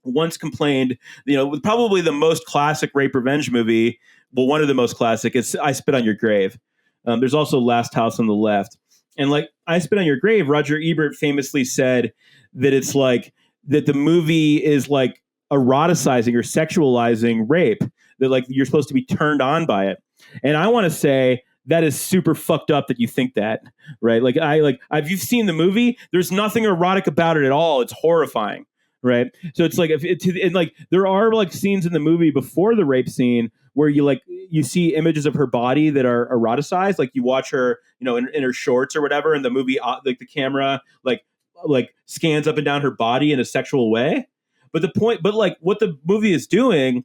once complained, with probably the most classic rape revenge movie, well, one of the most classic is I Spit on Your Grave. There's also Last House on the Left. And like I Spit on Your Grave, Roger Ebert famously said that it's like that the movie is like eroticizing or sexualizing rape, that like you're supposed to be turned on by it. And I want to say that is super fucked up that you think that, right? Like if you've seen the movie, there's nothing erotic about it at all. It's horrifying, right? So it's like and like there are like scenes in the movie before the rape scene where you see images of her body that are eroticized, like you watch her, in her shorts or whatever, and the movie, like the camera, like scans up and down her body in a sexual way. But like what the movie is doing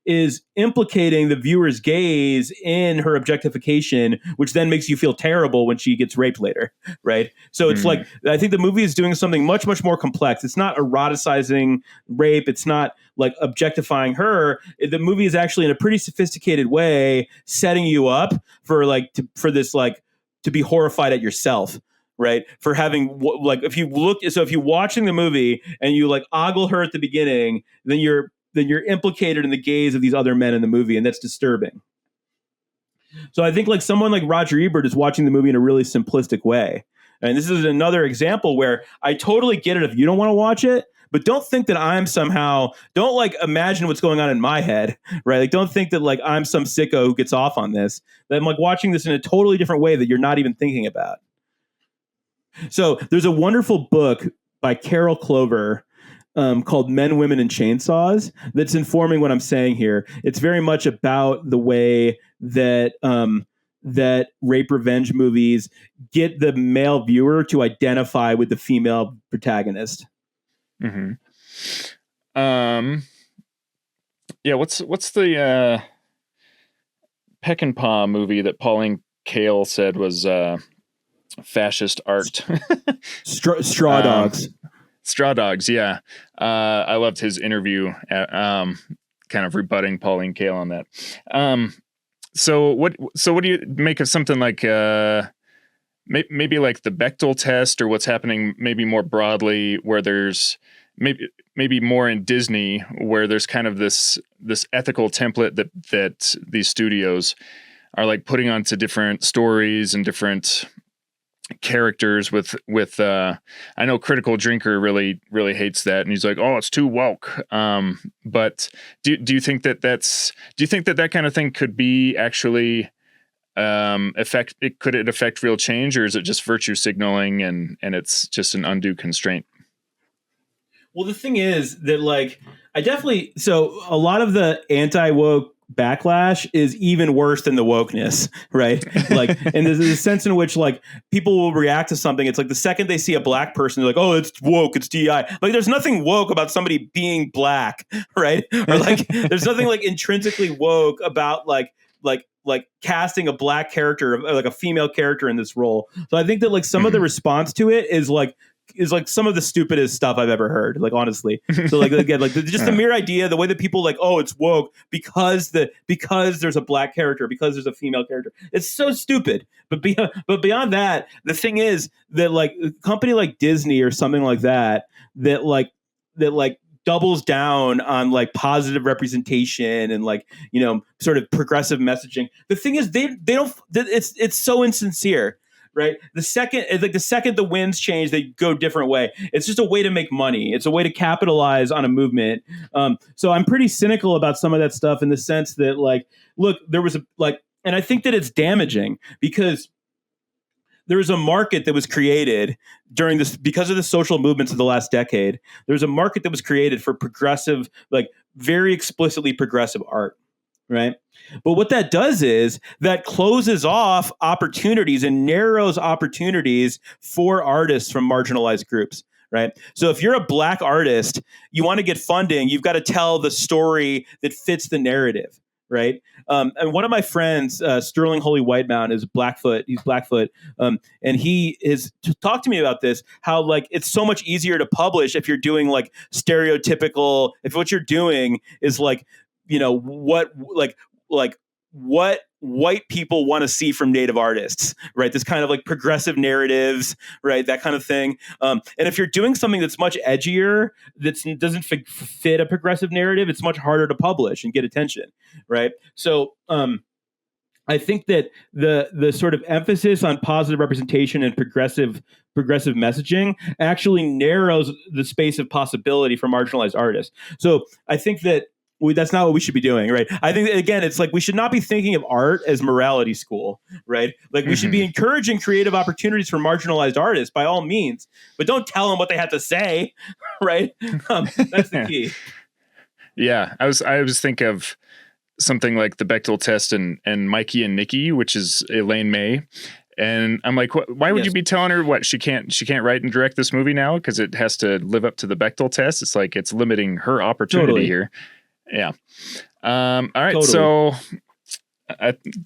is implicating the viewer's gaze in her objectification, which then makes you feel terrible when she gets raped later, right? So it's like, I think the movie is doing something much, much more complex. It's not eroticizing rape. It's not like objectifying her. The movie is actually in a pretty sophisticated way setting you up for to be horrified at yourself, right? For having if you're watching the movie and you like ogle her at the beginning, then you're implicated in the gaze of these other men in the movie, and that's disturbing. So I think like someone like Roger Ebert is watching the movie in a really simplistic way. And this is another example where I totally get it if you don't want to watch it, but don't think that don't like imagine what's going on in my head, right? Like don't think that like I'm some sicko who gets off on this. That I'm like watching this in a totally different way that you're not even thinking about. So there's a wonderful book by Carol Clover called Men, Women, and Chainsaws that's informing what I'm saying here. It's very much about the way that that rape revenge movies get the male viewer to identify with the female protagonist. Mm-hmm. Yeah, what's the Peck and Paw movie that Pauline Kael said was fascist art? Straw Dogs. Straw Dogs, yeah. I loved his interview, kind of rebutting Pauline Kael on that. So what do you make of something like maybe like the Bechdel test, or what's happening maybe more broadly, where there's maybe more in Disney, where there's kind of this ethical template that these studios are like putting onto different stories and different characters with I know Critical Drinker really hates that, and he's like, oh, it's too woke. But do you think that kind of thing could be actually affect real change, or is it just virtue signaling and it's just an undue constraint? Well, the thing is that like so a lot of the anti-woke backlash is even worse than the wokeness, right? Like, and there's a sense in which like people will react to something. It's like the second they see a black person, they're like, oh, it's woke, it's DI. Like there's nothing woke about somebody being black, right? Or like there's nothing like intrinsically woke about like casting a black character, like a female character in this role. So I think that like some of the response to it is like some of the stupidest stuff I've ever heard, like honestly. So like again, like just the mere idea, the way that people like, oh, it's woke because there's a black character, because there's a female character. It's so stupid. But beyond that, the thing is that like a company like Disney or something like that doubles down on like positive representation and like, sort of progressive messaging. The thing is they don't, it's so insincere. Right. The second the winds change, they go a different way. It's just a way to make money. It's a way to capitalize on a movement. So I'm pretty cynical about some of that stuff in the sense that like, look, there was and I think that it's damaging because there was a market that was created during this because of the social movements of the last decade. There's a market that was created for progressive, like very explicitly progressive art. Right. But what that does is that closes off opportunities and narrows opportunities for artists from marginalized groups. Right. So if you're a black artist, you want to get funding, you've got to tell the story that fits the narrative. Right. And one of my friends, Sterling Holy Whitemount, is Blackfoot. He's Blackfoot. And he is talked to me about this, how like it's so much easier to publish if you're doing like stereotypical, if what you're doing is like, what white people want to see from Native artists, right? This kind of like progressive narratives, right? That kind of thing. And if you're doing something that's much edgier, that doesn't fit a progressive narrative, it's much harder to publish and get attention, right? So I think that the sort of emphasis on positive representation and progressive messaging actually narrows the space of possibility for marginalized artists. So I think that that's not what we should be doing, right? I think, again, it's like we should not be thinking of art as morality school, right? Like we should be encouraging creative opportunities for marginalized artists by all means, but don't tell them what they have to say, right? That's the key. Yeah, I was thinking of something like the Bechdel test and Mikey and Nikki, which is Elaine May. And I'm like, why would you be telling her what she can't write and direct this movie now because it has to live up to the Bechdel test? It's like it's limiting her opportunity here. Yeah. All right. So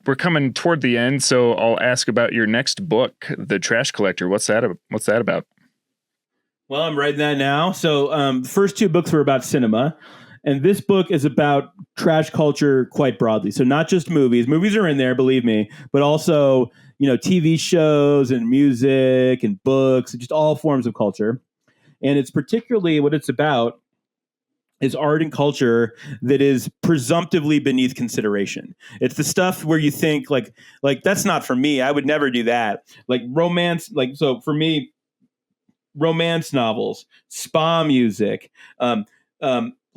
we're coming toward the end. So I'll ask about your next book, The Trash Collector. What's that about? Well, I'm writing that now. So the first two books were about cinema. And this book is about trash culture quite broadly. So not just movies. Movies are in there, believe me, but also, TV shows and music and books, and just all forms of culture. And it's particularly what it's about is art and culture that is presumptively beneath consideration. It's the stuff where you think like that's not for me. I would never do that. Like romance, so for me, romance novels, spa music,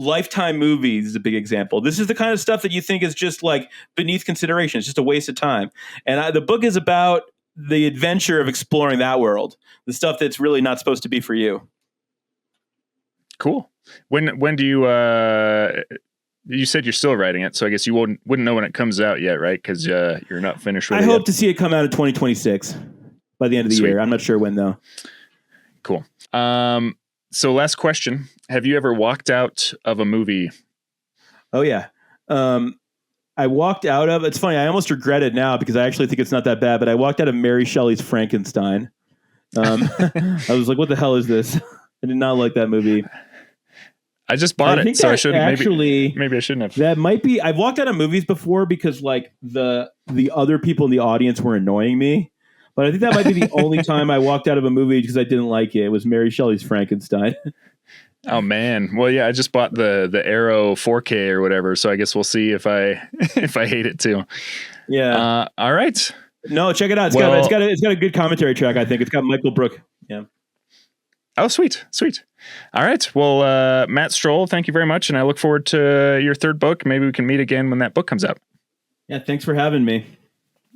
Lifetime movies is a big example. This is the kind of stuff that you think is just like beneath consideration. It's just a waste of time. And the book is about the adventure of exploring that world, the stuff that's really not supposed to be for you. Cool. When do you? You said you're still writing it, so I guess you wouldn't know when it comes out yet, right? Because you're not finished with it. I hope to see it come out in 2026 by the end of the year. I'm not sure when though. Cool. So last question. Have you ever walked out of a movie? Oh, yeah. I walked out of, it's funny, I almost regret it now because I actually think it's not that bad, but I walked out of Mary Shelley's Frankenstein. I was like, what the hell is this? I did not like that movie. I just bought it, so I shouldn't. Maybe I shouldn't have. That might be, I've walked out of movies before because like the other people in the audience were annoying me. But I think that might be the only time I walked out of a movie because I didn't like it. It was Mary Shelley's Frankenstein. Oh man. Well, yeah, I just bought the Arrow 4K or whatever, so I guess we'll see if I hate it too. Yeah. All right. No, check it out. It's got a good commentary track, I think. It's got Michael Brook. Yeah. Oh, sweet. All right. Well, Matt Strohl, thank you very much, and I look forward to your third book. Maybe we can meet again when that book comes out. Yeah, thanks for having me.